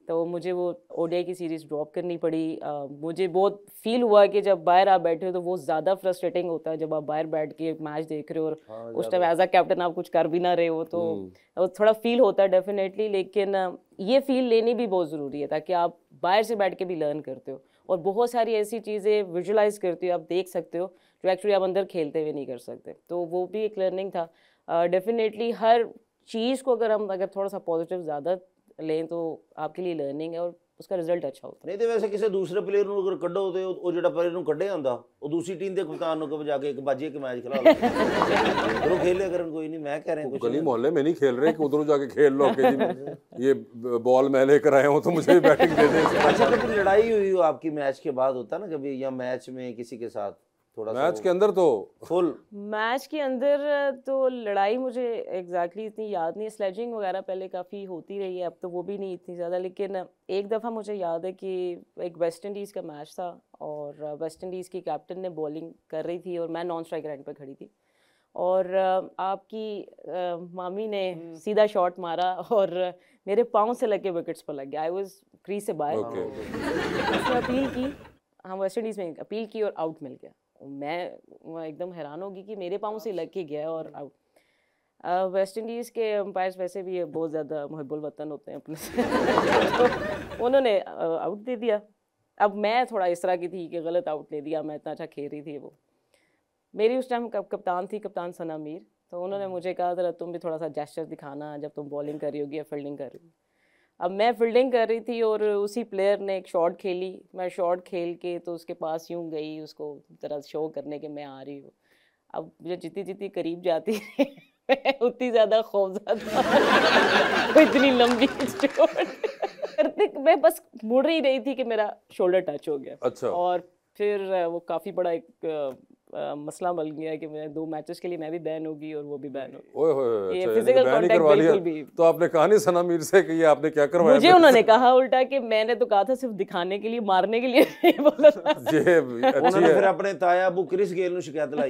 तो मुझे वो ओडीआई की सीरीज़ ड्रॉप करनी पड़ी। मुझे बहुत फील हुआ कि जब बाहर आप बैठे हो तो वो ज़्यादा फ्रस्ट्रेटिंग होता है जब आप बाहर बैठ के मैच देख रहे हो और उस टाइम एज अ कैप्टन आप कुछ कर भी ना रहे हो, तो थोड़ा फील होता है डेफिनेटली। लेकिन ये फील लेनी भी बहुत ज़रूरी है ताकि आप बाहर से बैठ के भी लर्न करते हो और बहुत सारी ऐसी चीज़ें विजुलाइज करते हो, आप देख सकते हो जो एक्चुअली आप अंदर खेलते हुए नहीं कर सकते, तो वो भी एक लर्निंग था। डेफिनेटली हर चीज़ को अगर थोड़ा सा पॉजिटिव ज़्यादा लें तो आपके लिए लर्निंग है और उसका रिजल्ट अच्छा होता है। नहीं तो वैसे किसी दूसरे प्लेयर ਨੂੰ ਅਗਰ ਕੱਢੋ ਤੇ ਉਹ ਜਿਹੜਾ ਪਲੇਅਰ ਨੂੰ ਕੱਢਿਆ ਹੁੰਦਾ ਉਹ ਦੂਸਰੀ ਟੀਮ ਦੇ ਕਪਤਾਨ ਨੂੰ ਕਹੋ ਜਾके एक बाजी के मैच खिला लो, उधरों खेले अगर कोई नहीं, मैं कह रहे हैं कुछ गली मोहल्ले में नहीं खेल रहे कि उधरों जाके खेल लो कि जी ये बॉल मैं लेकर आया हूँ तो मुझे भी बैटिंग दे दें। अच्छा, कभी लड़ाई हुई हो आपकी मैच के बाद, होता ना कभी, या मैच में किसी के साथ थोड़ा मैच के अंदर? तो फुल मैच के अंदर तो लड़ाई मुझे एग्जैक्टली इतनी याद नहीं है, स्लेजिंग वगैरह पहले काफ़ी होती रही है, अब तो वो भी नहीं इतनी ज़्यादा। लेकिन एक दफ़ा मुझे याद है कि एक वेस्ट इंडीज़ का मैच था और वेस्ट इंडीज़ की कैप्टन ने बॉलिंग कर रही थी और मैं नॉन स्ट्राइक एंड पे खड़ी थी और आपकी मामी ने सीधा शॉट मारा और मेरे पाँव से लग के विकेट्स पर लग गया, आई वाज क्रीज से बाहर। उसने अपील की, हाँ वेस्ट इंडीज़ में अपील की और आउट मिल गया। मैं एकदम हैरान होगी कि मेरे पाँव से लग के गया और आउट। वेस्ट इंडीज़ के अंपायर्स वैसे भी बहुत ज़्यादा मुहब्बुल वतन होते हैं अपने से तो उन्होंने आउट दे दिया। अब मैं थोड़ा इस तरह की थी कि गलत आउट दे दिया, मैं इतना अच्छा खेल रही थी। वो मेरी उस टाइम कप्तान थी, कप्तान सना मीर, तो उन्होंने मुझे कहा जरा तुम भी थोड़ा सा जेस्चर दिखाना जब तुम बॉलिंग कर रही होगी या फील्डिंग कर रही हो। अब मैं फील्डिंग कर रही थी और उसी प्लेयर ने एक शॉट खेली, मैं शॉट खेल के तो उसके पास यूँ गई उसको ज़रा शो करने के मैं आ रही हूँ। अब मुझे जितनी जितनी करीब जाती उतनी ज़्यादा खौफज़दा इतनी लंबी चोट मैं बस मुड़ ही रही थी कि मेरा शोल्डर टच हो गया। अच्छा। और फिर वो काफ़ी बड़ा एक मसला बन गया कि मैं 2 मैचेस के लिए मैं भी बैन होगी और वो भी बैन होगी। ओए होए, ये अच्छा, फिजिकल बैन ही कांटेक्ट करवा लिया। बिल्कुल भी। तो आपने कहा नहीं सना मीर से कि ये आपने क्या करवाया? मुझे उन्होंने कहा उल्टा कि मैंने तो कहा था सिर्फ दिखाने के लिए, मारने के लिए नहीं बोला था। उन्होंने फिर अपने ताया अबू क्रिस गेल ਨੂੰ शिकायत लाई।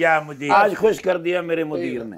या मुदीर आज खुश कर दिया मेरे मुदीर ने।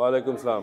वालेकुम सलाम।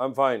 I am fine.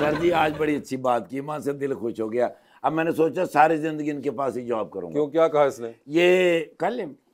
सर जी आज बड़ी अच्छी बात की, मां से दिल खुश हो गया। अब मैंने सोचा सारी जिंदगी इनके पास ही जॉब करूंगा। क्यों, क्या कहा इसने? ये कलम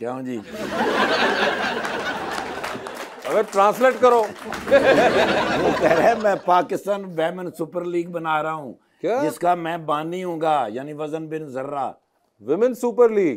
क्यों जी? अगर ट्रांसलेट करो। वो कह रहा है मैं पाकिस्तान वुमेन सुपर लीग बना रहा हूँ जिसका मैं बानी हूँगा, यानी वजन बिन जर्रा विमेन सुपर लीग।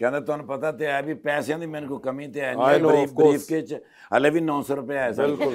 कहना ਤੁਹਾਨੂੰ ਪਤਾ ਤੇ ਹੈ ਵੀ ਪੈਸਿਆਂ ਦੀ ਮੈਨੂੰ ਕੋਈ ਕਮੀ ਤੇ ਹੈ ਨਹੀਂ। ਬਰੀਫ ਕੇ ਚ ਹਲੇ ਵੀ 900 ਰੁਪਏ ਹੈ ਸਰ। बिल्कुल।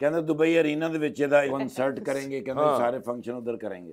ਕਹਿੰਦਾ ਦੁਬਈ ਅਰੀਨਾ ਦੇ ਵਿੱਚ ਇਹਦਾ ਕਨਸਰਟ ਕरेंगे, ਕਹਿੰਦੇ ਸਾਰੇ ਫੰਕਸ਼ਨ ਉਧਰ करेंगे।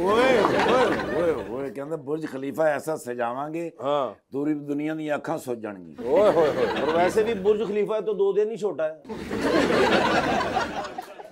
ओए ਕਹਿੰਦਾ ਬੁਰਜ ਖਲੀਫਾ ਐਸਾ ਸਜਾਵਾਂਗੇ ਪੂਰੀ ਦੁਨੀਆ ਦੀਆਂ ਅੱਖਾਂ ਸੁੱਜ ਜਾਣਗੀਆਂ। ओए होए होए। और वैसे भी बुर्ज खलीफा तो 2 दिन ही छोटा है।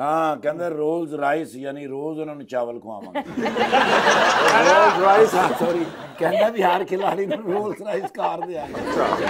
हाँ कहते रोल्स राइस यानी रोज उन्होंने चावल खुआवांगे। Roles rice. सॉरी कहना भी हर खिलाड़ी ने रोल्स राइस कार दिया।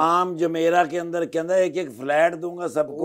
आम जमेरा के अंदर कहता एक एक फ्लैट दूंगा सबको।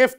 गिफ्ट।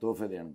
तोहफे देंगे।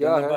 क्या है?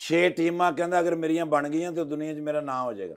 6 टीमां कहता अगर मेरियां बन गई तो दुनिया च मेरा नाम हो जाएगा।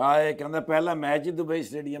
हाँ ये कहता पहला मैच ही दुबई स्टेडियम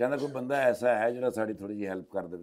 कहता कोई बंदा ऐसा है जो साड़ी थोड़ी जी हेल्प कर दे।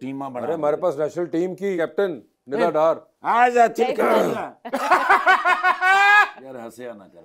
टीमां बना। अरे हमारे पास नेशनल टीम की कैप्टन निदा डार। आजा चिल्का यार हंसे ना कर।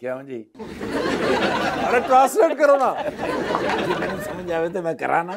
क्यों जी? अरे ट्रांसलेट करो ना। मैंने समझ आवे तो मैं करा ना।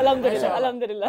अल्हम्दुलिल्लाह अल्हम्दुलिल्लाह।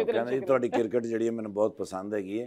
कहना जी थोड़ी क्रिकेट जड़ी मैंने बहुत पसंद हैगी है।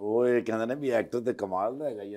वो ये कहना ना भी एक्टर तो कमाल का है ये।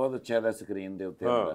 बहुत अच्छा है स्क्रीन दे उत्ते होता।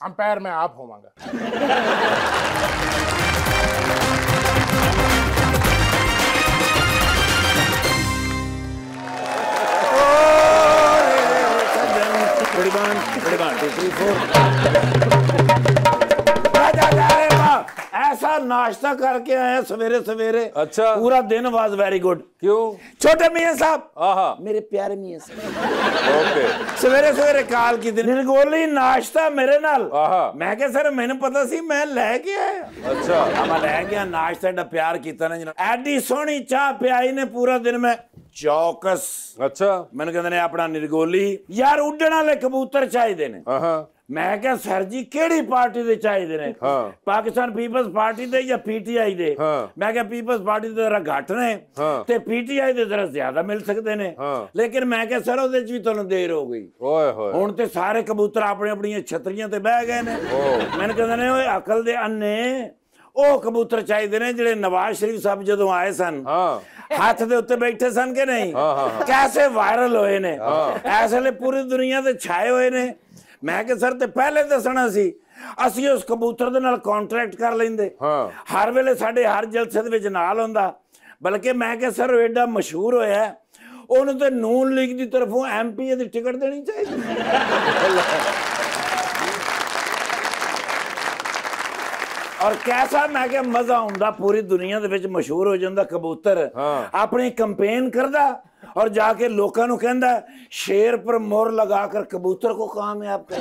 अंपायर में आप होवांगा। ऐसा नाश्ता करके आए सवेरे सवेरे। अच्छा पूरा दिन वाज वेरी गुड। क्यों? छोटे मियां साहब मेरे प्यारे मियां साहब ओके सवेरे सवेरे काल की निर्गोली नाश्ता मेरे नाल। मैं क्या सर मैंने पता सी मैं लेके आया। अच्छा मैं ले गया नाश्ता एडा प्यार किया ना जनाब। एडी सोहनी चाह पियाई ने पूरा दिन में चौकस। अच्छा मैंने कहते ने अपना निर्गोली यार उड्डण वाले कबूतर चाहिए ने। मैं क्या सर जी केड़ी पार्टी दे चाहिए ने? पाकिस्तान पीपल्स पार्टी दे या पीटीआई दे? मैं क्या पीपल्स पार्टी दे जरा घट ने ते पीटीआई दे जरा ज्यादा मिल सकते ने। लेकिन मैं क्या सर ओदे च भी तुहानू देर हो गई। हुण ते सारे कबूतर अपनी अपनी छतरियां ते बह गए ने। मैंने कहते ने ओए अकल दे अन्ने ओ कबूतर चाहिए ने जेडे नवाज शरीफ साहब जदों आए सन हाथ दे उत्ते बैठे सन के नहीं कैसे वायरल होए ने। ऐसे ले पूरी दुनिया ते छाए हुए ने। मैं कि सर ते पहले दसना सी असी उस कबूतर दे नाल कॉन्ट्रैक्ट कर लेंदे। हर वेले साडे हर जलसे दे विच नाल हुंदा। बल्कि मैं कि सर एडा मशहूर होया ओनू ते नून लीग दी तरफों एमपी दी टिकट देनी चाहिए। और कैसा मैं क्या मजा आउंदा पूरी दुनिया दे विच मशहूर हो जांदा कबूतर अपनी कैंपेन करदा और जाके लोगों को कहता शेर पर मोहर लगाकर कबूतर को कामयाब कर।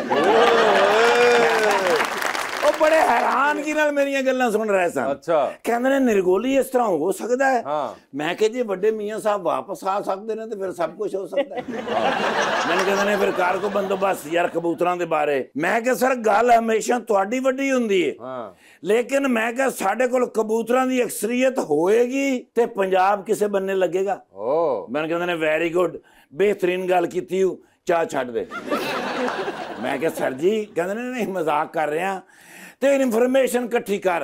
बड़े हैरान की नाल मेरियां गल्लां सुन रहे सन। अच्छा कहंदे ने निर्गोली इस तरह हो सकदा है। हाँ। मैं कहा जी बड़े मियां साहब वापस आ सकते ने तो फिर सब कुछ हो सकता है। मैंने कहंदे ने फिर कार को बंदोबस्त यार कबूतरां दे बारे। मैं कहा सर गल हमेशा तुहाडी वड्डी हुंदी है। हाँ। लेकिन मैं कहा साडे कोल कबूतरां दी अक्सरीयत होएगी ते पंजाब किसे बनने लगेगा। मैंने कहंदे ने वेरी गुड बेहतरीन गल कीती हूं चाह छड्ड दे। मैं कहा सर जी कहंदे ने नहीं मजाक कर रहे हैं ते इन्फॉर्मेशन इकट्ठी कर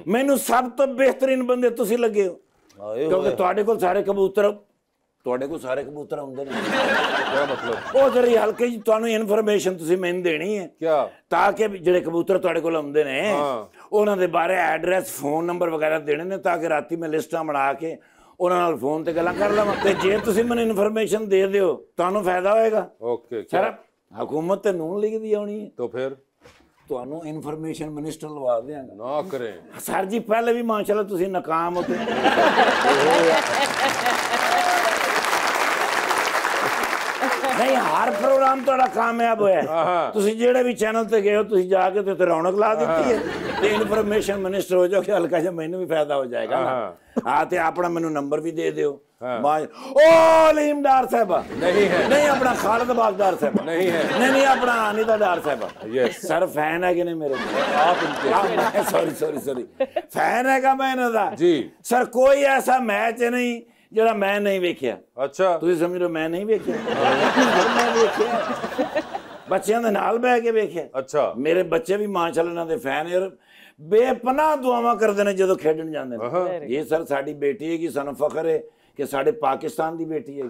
मैनू सब तो बेहतरीन बंदे तुसी लगे हो क्योंकि तुहाडे कोल सारे कबूतर हुंदे ने। क्या मतलब ਉਹ ਜਿਹੜੀ ਹਲਕੇ ਜੀ ਤੁਹਾਨੂੰ ਇਨਫੋਰਮੇਸ਼ਨ ਤੁਸੀਂ ਮੈਨੂੰ ਦੇਣੀ ਹੈ क्या ਤਾਂ ਕਿ ਜਿਹੜੇ ਕਬੂਤਰ ਤੁਹਾਡੇ ਕੋਲ ਆਉਂਦੇ ਨੇ ਉਹਨਾਂ ਦੇ ਬਾਰੇ ਐਡਰੈਸ ਫੋਨ ਨੰਬਰ ਵਗੈਰਾ ਦੇਣੇ ਨੇ ਤਾਂ ਕਿ ਰਾਤੀ ਮੈਂ ਲਿਸਟਾਂ ਬਣਾ ਕੇ ਉਹਨਾਂ ਨਾਲ ਫੋਨ ਤੇ ਗੱਲਾਂ ਕਰ ਲਵਾਂ ਤੇ ਜੇ ਤੁਸੀਂ ਮੈਨੂੰ ਇਨਫੋਰਮੇਸ਼ਨ ਦੇ ਦਿਓ ਤੁਹਾਨੂੰ ਫਾਇਦਾ ਹੋਏਗਾ। ओके ਸਰ ਹਕੂਮਤ ਤੇ ਨੂਨ ਲੀਗ ਦੀ ਆਉਣੀ ਹੈ तो फिर ਤੁਹਾਨੂੰ ਇਨਫੋਰਮੇਸ਼ਨ ਮਿਨਿਸਟਰ ਲਵਾ ਦਿਆਂਗਾ। ना करें ਸਰ ਜੀ ਪਹਿਲੇ ਵੀ ਮਾਸ਼ਾਅੱਲਾ ਤੁਸੀਂ ਨਾਕਾਮ ਹੋ नहीं हर प्रोग्राम थोड़ा कामयाब होया तुसी जेड़े भी चैनल ते गए हो तुसी जाके ते रौनक ला दी है ते इन्फॉर्मेशन मिनिस्टर हो जाओ कि हल्का जा मैनू भी फायदा हो जाएगा ना। हाँ ते अपना मैनू नंबर भी दे दियो। ओ अलीम डार साहब नहीं है नहीं अपना खालिद बागदार साहब नहीं है नहीं अपना अनिता डार साहब यस सर फैन है कि नहीं मेरे आप इनके सॉरी फैन है का मैं इन्हां जी सर कोई ऐसा मैच नहीं ਜਿਹੜਾ ਮੈਂ ਨਹੀਂ ਵੇਖਿਆ। अच्छा ਤੁਸੀਂ ਸਮਝ ਰਹੇ ਮੈਂ ਨਹੀਂ ਵੇਖਿਆ ਮੈਂ ਵੇਖਿਆ ਬੱਚਿਆਂ ਦੇ ਨਾਲ ਬਹਿ ਕੇ ਵੇਖਿਆ। अच्छा ਮੇਰੇ ਬੱਚੇ ਵੀ ਮਾਸ਼ਾਅੱਲਾ ਇਹਨਾਂ ਦੇ ਫੈਨ ਯਾਰ ਬੇਪਨਾਹ ਦੁਆਵਾਂ ਕਰਦੇ ਨੇ ਜਦੋਂ ਖੇਡਣ ਜਾਂਦੇ ਨੇ। ਇਹ ਸਰ ਸਾਡੀ ਬੇਟੀ ਹੈ ਕਿ ਸਾਨੂੰ ਫਖਰ ਹੈ ਕਿ ਸਾਡੇ ਪਾਕਿਸਤਾਨ ਦੀ ਬੇਟੀ ਹੈ।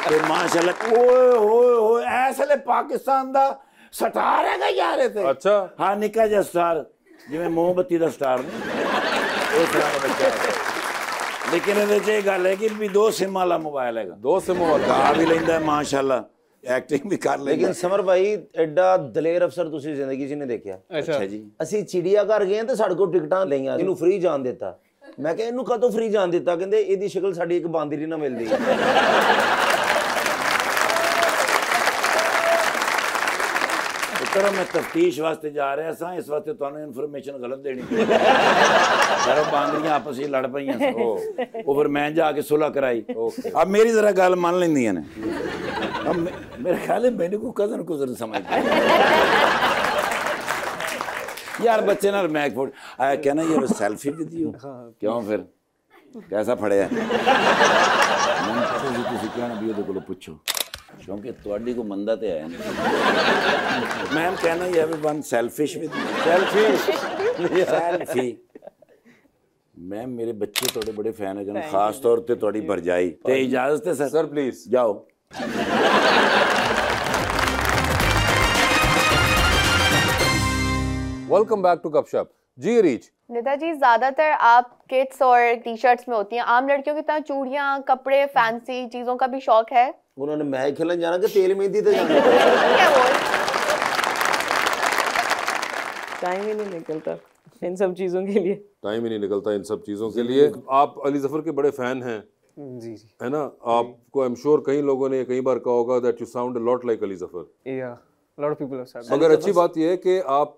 ਤੇ ਮਾਸ਼ਾਅੱਲਾ ਓਏ ਹੋਏ ਹੋਏ ਐਸ ਵੇਲੇ ਪਾਕਿਸਤਾਨ ਦਾ ਸਟਾਰ ਹੈਗਾ ਯਾਰ ਇਹ ਤੇ। अच्छा ਹਾਂ ਨਿੱਕਾ ਜਿਹਾ ਸਟਾਰ ਜਿਵੇਂ ਮੋਮਬੱਤੀ ਦਾ ਸਟਾਰ ਨੇ ਉਸ ਤਰ੍ਹਾਂ ਦਾ ਬੱਚਾ ਹੈ। ਲੇਕਿਨ ਇਹਦੇ 'ਚ ਇਹ ਗੱਲ ਹੈ ਕਿ ਵੀ 2 ਸਿਮ ਵਾਲਾ ਮੋਬਾਈਲ ਹੈਗਾ 2 सिम वाला ਗਾ ਵੀ ਲੈਂਦਾ ਮਾਸ਼ਾਅੱਲਾ ਐਕਟਿੰਗ ਵੀ ਕਰ ਲੈਂਦਾ। ਲੇਕਿਨ ਸਮਰ ਭਾਈ ਐਡਾ ਦਲੇਰ ਅਫਸਰ ਤੁਸੀਂ ਜ਼ਿੰਦਗੀ 'ਚ ਨਹੀਂ ਦੇਖਿਆ। ਅੱਛਾ ਜੀ ਅਸੀਂ ਚਿੜੀਆ ਘਰ ਗਏ ਤੇ ਸਾਡੇ ਕੋਲ ਟਿਕਟਾਂ ਲਈਆਂ ਇਹਨੂੰ ਫ੍ਰੀ ਜਾਣ ਦਿੱਤਾ। ਮੈਂ ਕਿਹਾ ਇਹਨੂੰ ਕਦੋਂ ਫ੍ਰੀ ਜਾਣ ਦਿੱਤਾ ਕਹਿੰਦੇ ਇਹਦੀ ਸ਼ਕਲ ਸਾਡੀ ਇੱਕ ਬਾਂਦਰੀ ਨਾਲ ਮਿਲਦੀ ਹੈ। तरह मैं तफ्तीश वास्ते जा रहा सा इस वास्ते तुहानू इन्फॉर्मेशन गलत देनी सारे बांदरियां आपस में लड़ पईयां वो फिर मैं जाके सुलह कराई। अब मेरी जरा गल मान लेंदियां ने अब मेरे ख्याल है मैंने को कजन कुजन समझ यार बच्चे नाल मैं आया कहना ये सेल्फी भी दी क्यों फिर कैसा फड़िया मैं तुसी कहना भी ओदे कोलों पुछो क्योंकि तुहाडी को मंदा ते है नहीं। मैं कहना ये वन सेल्फिश विद सेल्फी मैं मेरे बच्चे थोड़े बड़े फैन है खास तौर पे थोड़ी भरजाई ते इजाजत है सर प्लीज जाओ। वेलकम बैक टू गपशप जी रीच। निदा जी ज्यादातर आप किड्स और टी शर्ट्स में होती हैं आम लड़कियों की तरह चूड़ियां कपड़े फैंसी चीजों का भी शौक है। उन्होंने मैच खेलने जाना कि तेल मेहंदी तो जाना टाइम ही नहीं निकलता इन सब चीज़ों के लिए। टाइम ही नहीं निकलता इन सब चीज़ों के लिए। आप अली जफर के बड़े फैन हैं जी है ना। आपको आई एम श्योर कई लोगों ने कई बार कहा होगा that you sound a lot like Ali Zafar. या lot of people have said. मगर अच्छी बात यह है कि आप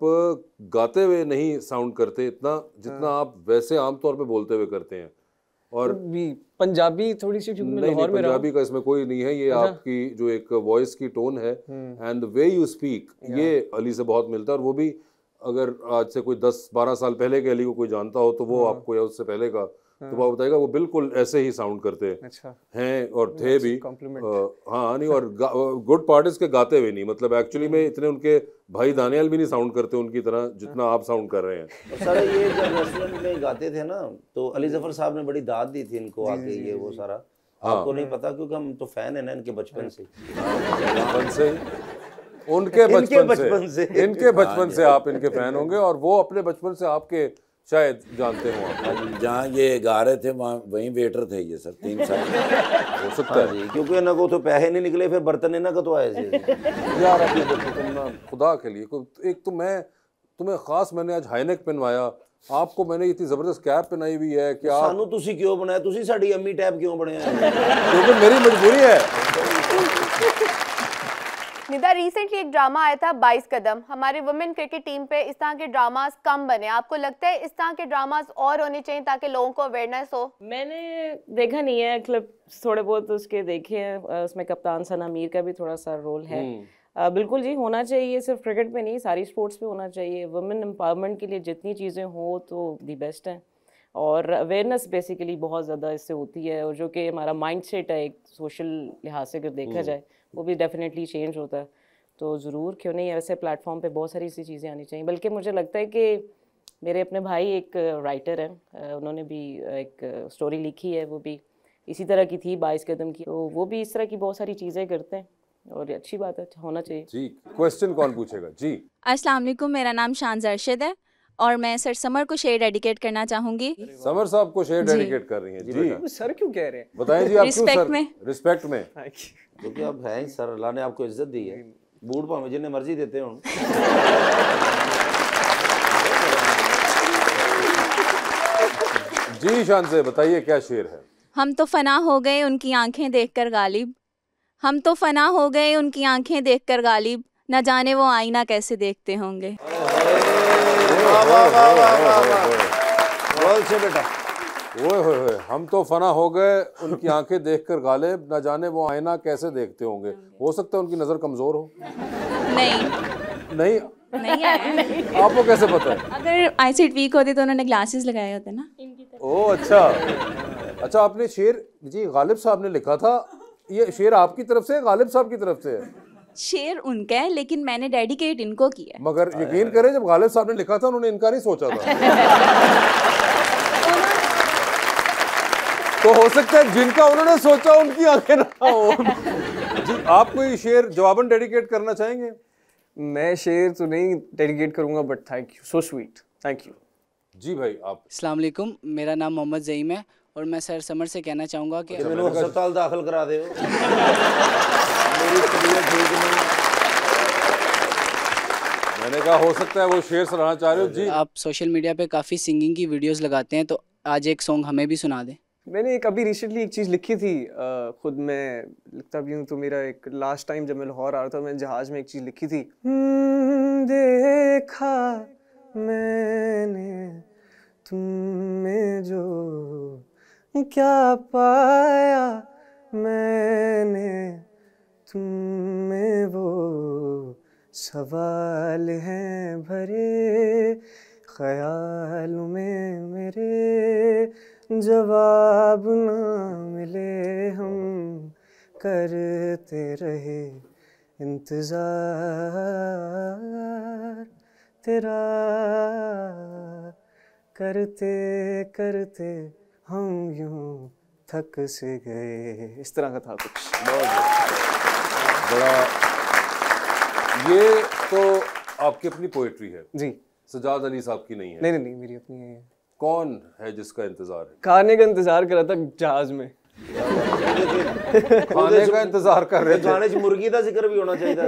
गाते हुए नहीं साउंड करते इतना जितना आप वैसे आमतौर पे बोलते हुए करते हैं। और भी पंजाबी थोड़ी सी नहीं, नहीं पंजाबी का इसमें कोई नहीं है ये आपकी जो एक वॉइस की टोन है and the way you speak ये अली से बहुत मिलता है। और वो भी अगर आज से कोई 10-12 साल पहले के अली को कोई जानता हो तो वो आपको या उससे पहले का तो वो बताएगा वो बिल्कुल ऐसे ही साउंड करते हैं और थे भी। हाँ नहीं और गुड पार्ट इसके गाते हुए नहीं मतलब एक्चुअली में इतने उनके भाई दानियाल भी नहीं साउंड करते उनकी तरह जितना आप साउंड कर रहे हैं। सारा ये जब रेस्टोरेंट में गाते थे ना तो अली जफर साहब ने बड़ी दाद दी थी इनको आके ये वो सारा आपको नहीं पता क्योंकि हम तो फैन है ना इनके बचपन से उनके बचपन से इनके बचपन से आप इनके फैन होंगे और वो अपने बचपन से आपके शायद जानते हो आप। जहाँ ये गा रहे थे वहाँ वहीं वेटर थे ये सर 3 साल हो सकता है जी क्योंकि इन्हों को तो पैसे नहीं निकले फिर बर्तन इन्हों को तो आए थे यार। अभी देखो तुम ना खुदा के लिए एक तो मैं तुम्हें खास मैंने आज हाईनेक पहनवाया आपको मैंने इतनी जबरदस्त कैप पहनाई हुई है कि आप सानू तुसी क्यों बनाया तुसी साडी अम्मी टैप क्यों बने क्योंकि मेरी मजबूरी है निदा, रिसेंटली एक ड्रामा आया था 22 कदम, हमारे वुमेन क्रिकेट टीम पे इस तरह के ड्रामास कम बने, आपको लगता है इस तरह के ड्रामास और होने चाहिए ताकि लोगों को अवेयरनेस हो? मैंने देखा नहीं है क्लिप, थोड़े बहुत उसके देखे हैं, उसमें कप्तान सना मीर का भी थोड़ा सा रोल है। बिल्कुल जी, होना चाहिए, सिर्फ क्रिकेट पे नहीं सारी स्पोर्ट्स पे होना चाहिए। वुमेन एम्पावरमेंट के लिए जितनी चीज़ें हो तो दी बेस्ट हैं, और अवेयरनेस बेसिकली बहुत ज़्यादा इससे होती है, और जो कि हमारा माइंड सेट है एक सोशल लिहाज से अगर देखा जाए वो भी डेफिनेटली चेंज होता है। तो ज़रूर क्यों नहीं, ऐसे प्लेटफॉर्म पे बहुत सारी ऐसी चीज़ें आनी चाहिए। बल्कि मुझे लगता है कि मेरे अपने भाई एक राइटर हैं, उन्होंने भी एक स्टोरी लिखी है, वो भी इसी तरह की थी 22 कदम की, तो वो भी इस तरह की बहुत सारी चीज़ें करते हैं और अच्छी बात है, होना चाहिए। जी, क्वेश्चन कौन पूछेगा? जी, अस्सलाम वालेकुम, मेरा नाम शान जरशद है और मैं सर समर को शेर डेडिकेट करना चाहूँगी। समर साहब को शेर डेडिकेट कर रही हैं जी। सर क्यों कह रहे हैं? बताएं जी, आप क्यों रिस्पेक्ट सर? में। रिस्पेक्ट में क्योंकि आप हैं सर, अल्लाह ने आपको इज्जत दी है, बूढ़ भावे जिन्हें मर्जी देते हो। जी शान से बताइए क्या शेर है? हम तो फना हो गए उनकी आंखें देखकर गालिब, हम तो फना हो गए उनकी आंखें देखकर गालिब, न जाने वो आईना कैसे देखते होंगे। बोल से बेटा। ओए होए होए, हम तो फना हो गए उनकी आंखें देखकर गालिब, न जाने वो आईना कैसे देखते होंगे। हो सकता है उनकी नजर कमजोर हो। नहीं नहीं है। आपको कैसे पता है? अगर आईसाइट वीक होती तो उन्होंने ग्लासेस लगाए होते ना। ओह अच्छा अच्छा, आपने शेर जी गालिब साहब ने लिखा था, ये शेर आपकी तरफ से गालिब साहब की तरफ से है? शेर उनका है लेकिन मैंने डेडिकेट इनको किया है। मगर यकीन करें जब गालिब साहब ने लिखा था उन्होंने इनका नहीं सोचा था। तो हो सकता है जिनका उन्होंने सोचा उनकी आंखें ना हो। जी, आप कोई शेर जवाबन डेडिकेट करना चाहेंगे? मैं शेर तो नहीं डेडिकेट करूंगा, but thank you, so sweet, thank you. जी भाई आप। अस्सलाम वालेकुम, मेरा नाम मोहम्मद ज़ईम है और मैं सर समर से कहना चाहूँगा कि मैंने अस्पताल दाखिल करा दे। मेरी तबीयत ठीक नहीं। मैंने कहा हो सकता है वो शेर सुनाना चाह रहे हो। जी, आप सोशल मीडिया पे काफ़ी सिंगिंग की वीडियोस लगाते हैं, तो आज एक सॉन्ग हमें भी सुना दें। मैंने एक अभी रिसेंटली एक चीज़ लिखी थी, खुद मैं लिखता भी हूँ, तो मेरा एक लास्ट टाइम जब मैं लाहौर आ रहा था, मैंने जहाज़ में एक चीज़ लिखी थी। देखा मैंने तुम में जो क्या पाया मैंने तुम में वो सवाल हैं भरे ख्यालों में मेरे जवाब ना मिले हम करते रहे इंतजार तेरा करते करते हम यूं थक से गए। इस तरह का था कुछ। बड़ा ये तो आपकी अपनी पोएट्री है जी, सजाद अली साहब की नहीं है? नहीं नहीं नहीं, मेरी अपनी है। कौन है जिसका इंतजार है? खाने का इंतजार कर रहा था जहाज में। खाने का इंतजार कर रहे थे। खाने च मुर्गी का जिक्र भी होना चाहिए था।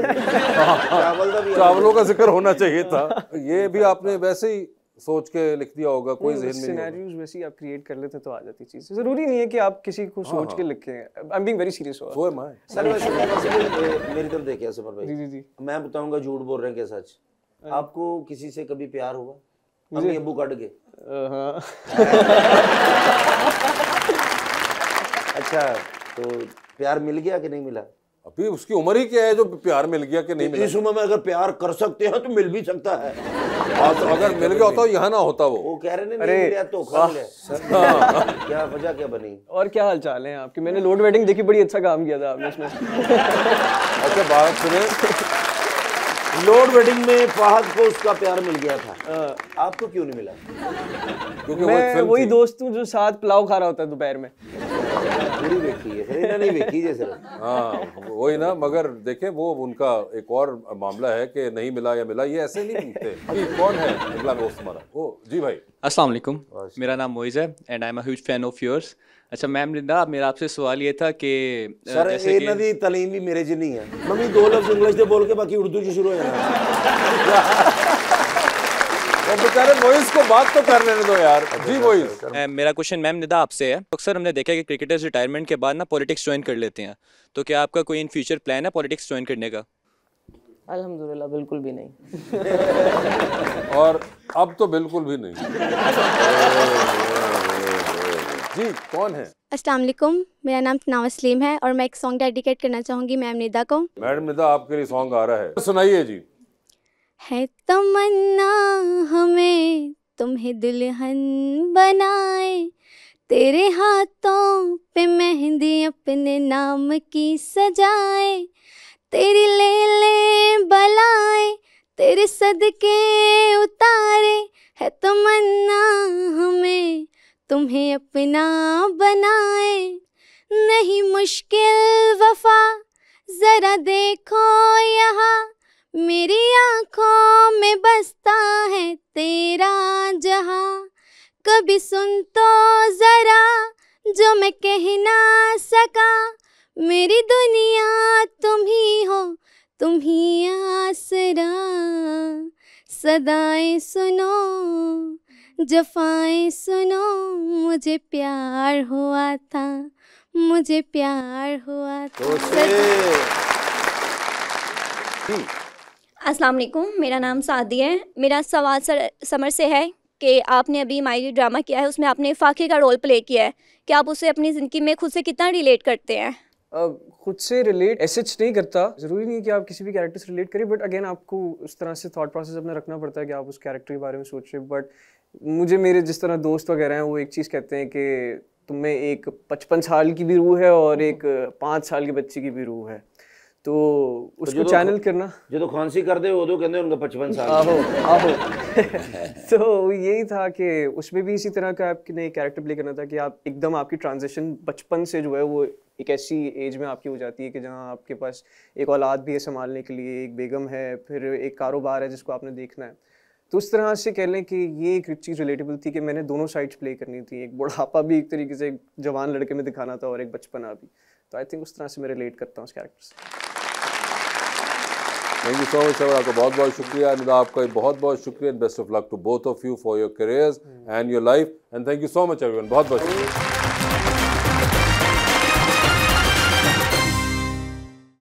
चावल का भी, चावलों का जिक्र होना चाहिए था। ये भी आपने वैसे ही सोच के लिख दिया होगा, कोई जहन में नहीं होगा। सिनेरियोज वैसे ही आप क्रिएट कर लेते तो आ जाती चीज। जरूरी नहीं है कि आप किसी को सोच के लिखें। I am being very serious. So am I. Sir वैसे मेरी तरफ देखिए समर भाई। जी जी जी। मैं बताऊंगा झूठ बोल रहे हैं कि सच। आपको किसी से कभी प्यार हुआ? अम्मी अब्बू कट गए? हाँ। अच्छा, तो प्यार मिल गया कि नहीं मिला? अभी उसकी उम्र ही क्या है जो प्यार मिल गया कि नहीं मिला? इस उम्र में अगर प्यार कर सकते हैं तो मिल भी सकता है। तो अगर मिल गया होता यहाँ ना होता वो कह रहे नहीं मिला तो खा लिया। क्या वजह क्या बनी? और क्या हाल चाल है आपके? मैंने लोड वेडिंग देखी, बड़ी अच्छा काम किया था आपने इसमें। अच्छा बात सुने, लोड वेडिंग में फहद को उसका प्यार मिल गया था, आपको क्यों नहीं मिला? क्योंकि मैं वही दोस्त हूँ जो साथ पुलाव खा रहा होता है दोपहर में। पूरी देखी है, फिर नहीं देखी जैसे। हाँ वही ना, मगर देखें वो उनका एक और मामला है कि नहीं मिला या मिला, ये ऐसे नहीं पूछते। अभी कौन है अगला दोस्त हमारा? ओ जी भाई। अस्सलाम वालेकुम, मेरा नाम मोइज़ है and I am a huge fan of yours. अच्छा मैम निदा, मेरा आपसे सवाल ये था कि सर ਇਹਨਾਂ ਦੀ ਤਾਲੀਮ ਵੀ ਮੇਰੇ 'ਚ ਨਹੀਂ ਹੈ। ਮੰਮੀ ਦੋ ਲਫ਼ਜ਼ ਇੰਗਲਿਸ਼ ਦੇ बोल के बाकी उर्दू 'ਚ शुरू हो जाना। तो बेचारे मोइज़ को बात तो कर लेने दो यार। जी मोइज़। मेरा क्वेश्चन मैम निदा आपसे है। अक्सर हमने देखा है कि क्रिकेटर्स रिटायरमेंट के बाद ना पॉलिटिक्स ज्वाइन कर लेते हैं, तो क्या आपका कोई इन फ्यूचर प्लान है पॉलिटिक्स ज्वाइन करने का? अल्हम्दुलिल्लाह बिल्कुल भी नहीं। और अब तो बिल्कुल भी नहीं। जी कौन है? अस्सलाम वालेकुम, मेरा नाम तनाव सलीम है और मैं एक सॉन्ग डेडिकेट करना चाहूँगी मैम निदा को। मैडम निदा आपके लिए सॉन्ग आ रहा है, सुनाइए जी। है तमन्ना हमें तुम्हें दुल्हन बनाए, तेरे हाथों पे मेहंदी अपने नाम की सजाए, तेरी ले ले बलाए तेरे सदके उतारे, है तमन्ना हमें तुम्हें अपना बनाए। नहीं मुश्किल वफा जरा देखो यहाँ, मेरी आँखों में बसता है तेरा जहाँ। कभी सुन तो जरा जो मैं कह ना सका, मेरी दुनिया तुम ही हो, तुम ही आसरा। सदाएं सुनो जफाएं सुनो, मुझे प्यार हुआ था, मुझे प्यार हुआ था। अस्सलाम वालेकुम, मेरा नाम सादी है। मेरा सवाल समर से है कि आपने अभी मायरी ड्रामा किया है, उसमें आपने फाके का रोल प्ले किया है, कि आप उसे अपनी ज़िंदगी में खुद से कितना रिलेट करते हैं? खुद से रिलेट ऐसे नहीं करता, ज़रूरी नहीं है कि आप किसी भी कैरेक्टर से रिलेट करें, बट अगेन आपको उस तरह से थॉट प्रोसेस अपना रखना पड़ता है कि आप उस कैरेक्टर के बारे में सोचें। बट मुझे मेरे जिस तरह दोस्त वगैरह हैं वो एक चीज़ कहते हैं कि तुम्हें एक 55 साल की भी रूह है और एक 5 साल की बच्ची की भी रूह है, तो उसको चैनल करना। जो खांसी कर दे वो तो कहते हैं उनका 55 साल। आहो तो यही था कि उसमें भी इसी तरह का आपने कैरेक्टर प्ले करना था कि आप एकदम आपकी ट्रांजिशन बचपन से जो है वो एक ऐसी एज में आपकी हो जाती है कि जहाँ आपके पास एक औलाद भी है संभालने के लिए, एक बेगम है, फिर एक कारोबार है जिसको आपने देखना है। तो उस तरह से कह लें कि ये एक चीज़ रिलेटेबल थी कि मैंने दोनों साइड्स प्ले करनी थी, एक बुढ़ापा भी एक तरीके से एक जवान लड़के में दिखाना था और एक बचपना भी। तो आई थिंक उस तरह से मैं रिलेट करता हूँ उस कैरेक्टर से। Thank you so much sir, आपका बहुत बहुत शुक्रिया। निदा आपका बहुत बहुत शुक्रिया। Best of luck to both of you for your careers and your life, and thank you so much everyone. बहुत बहुत शुक्रिया।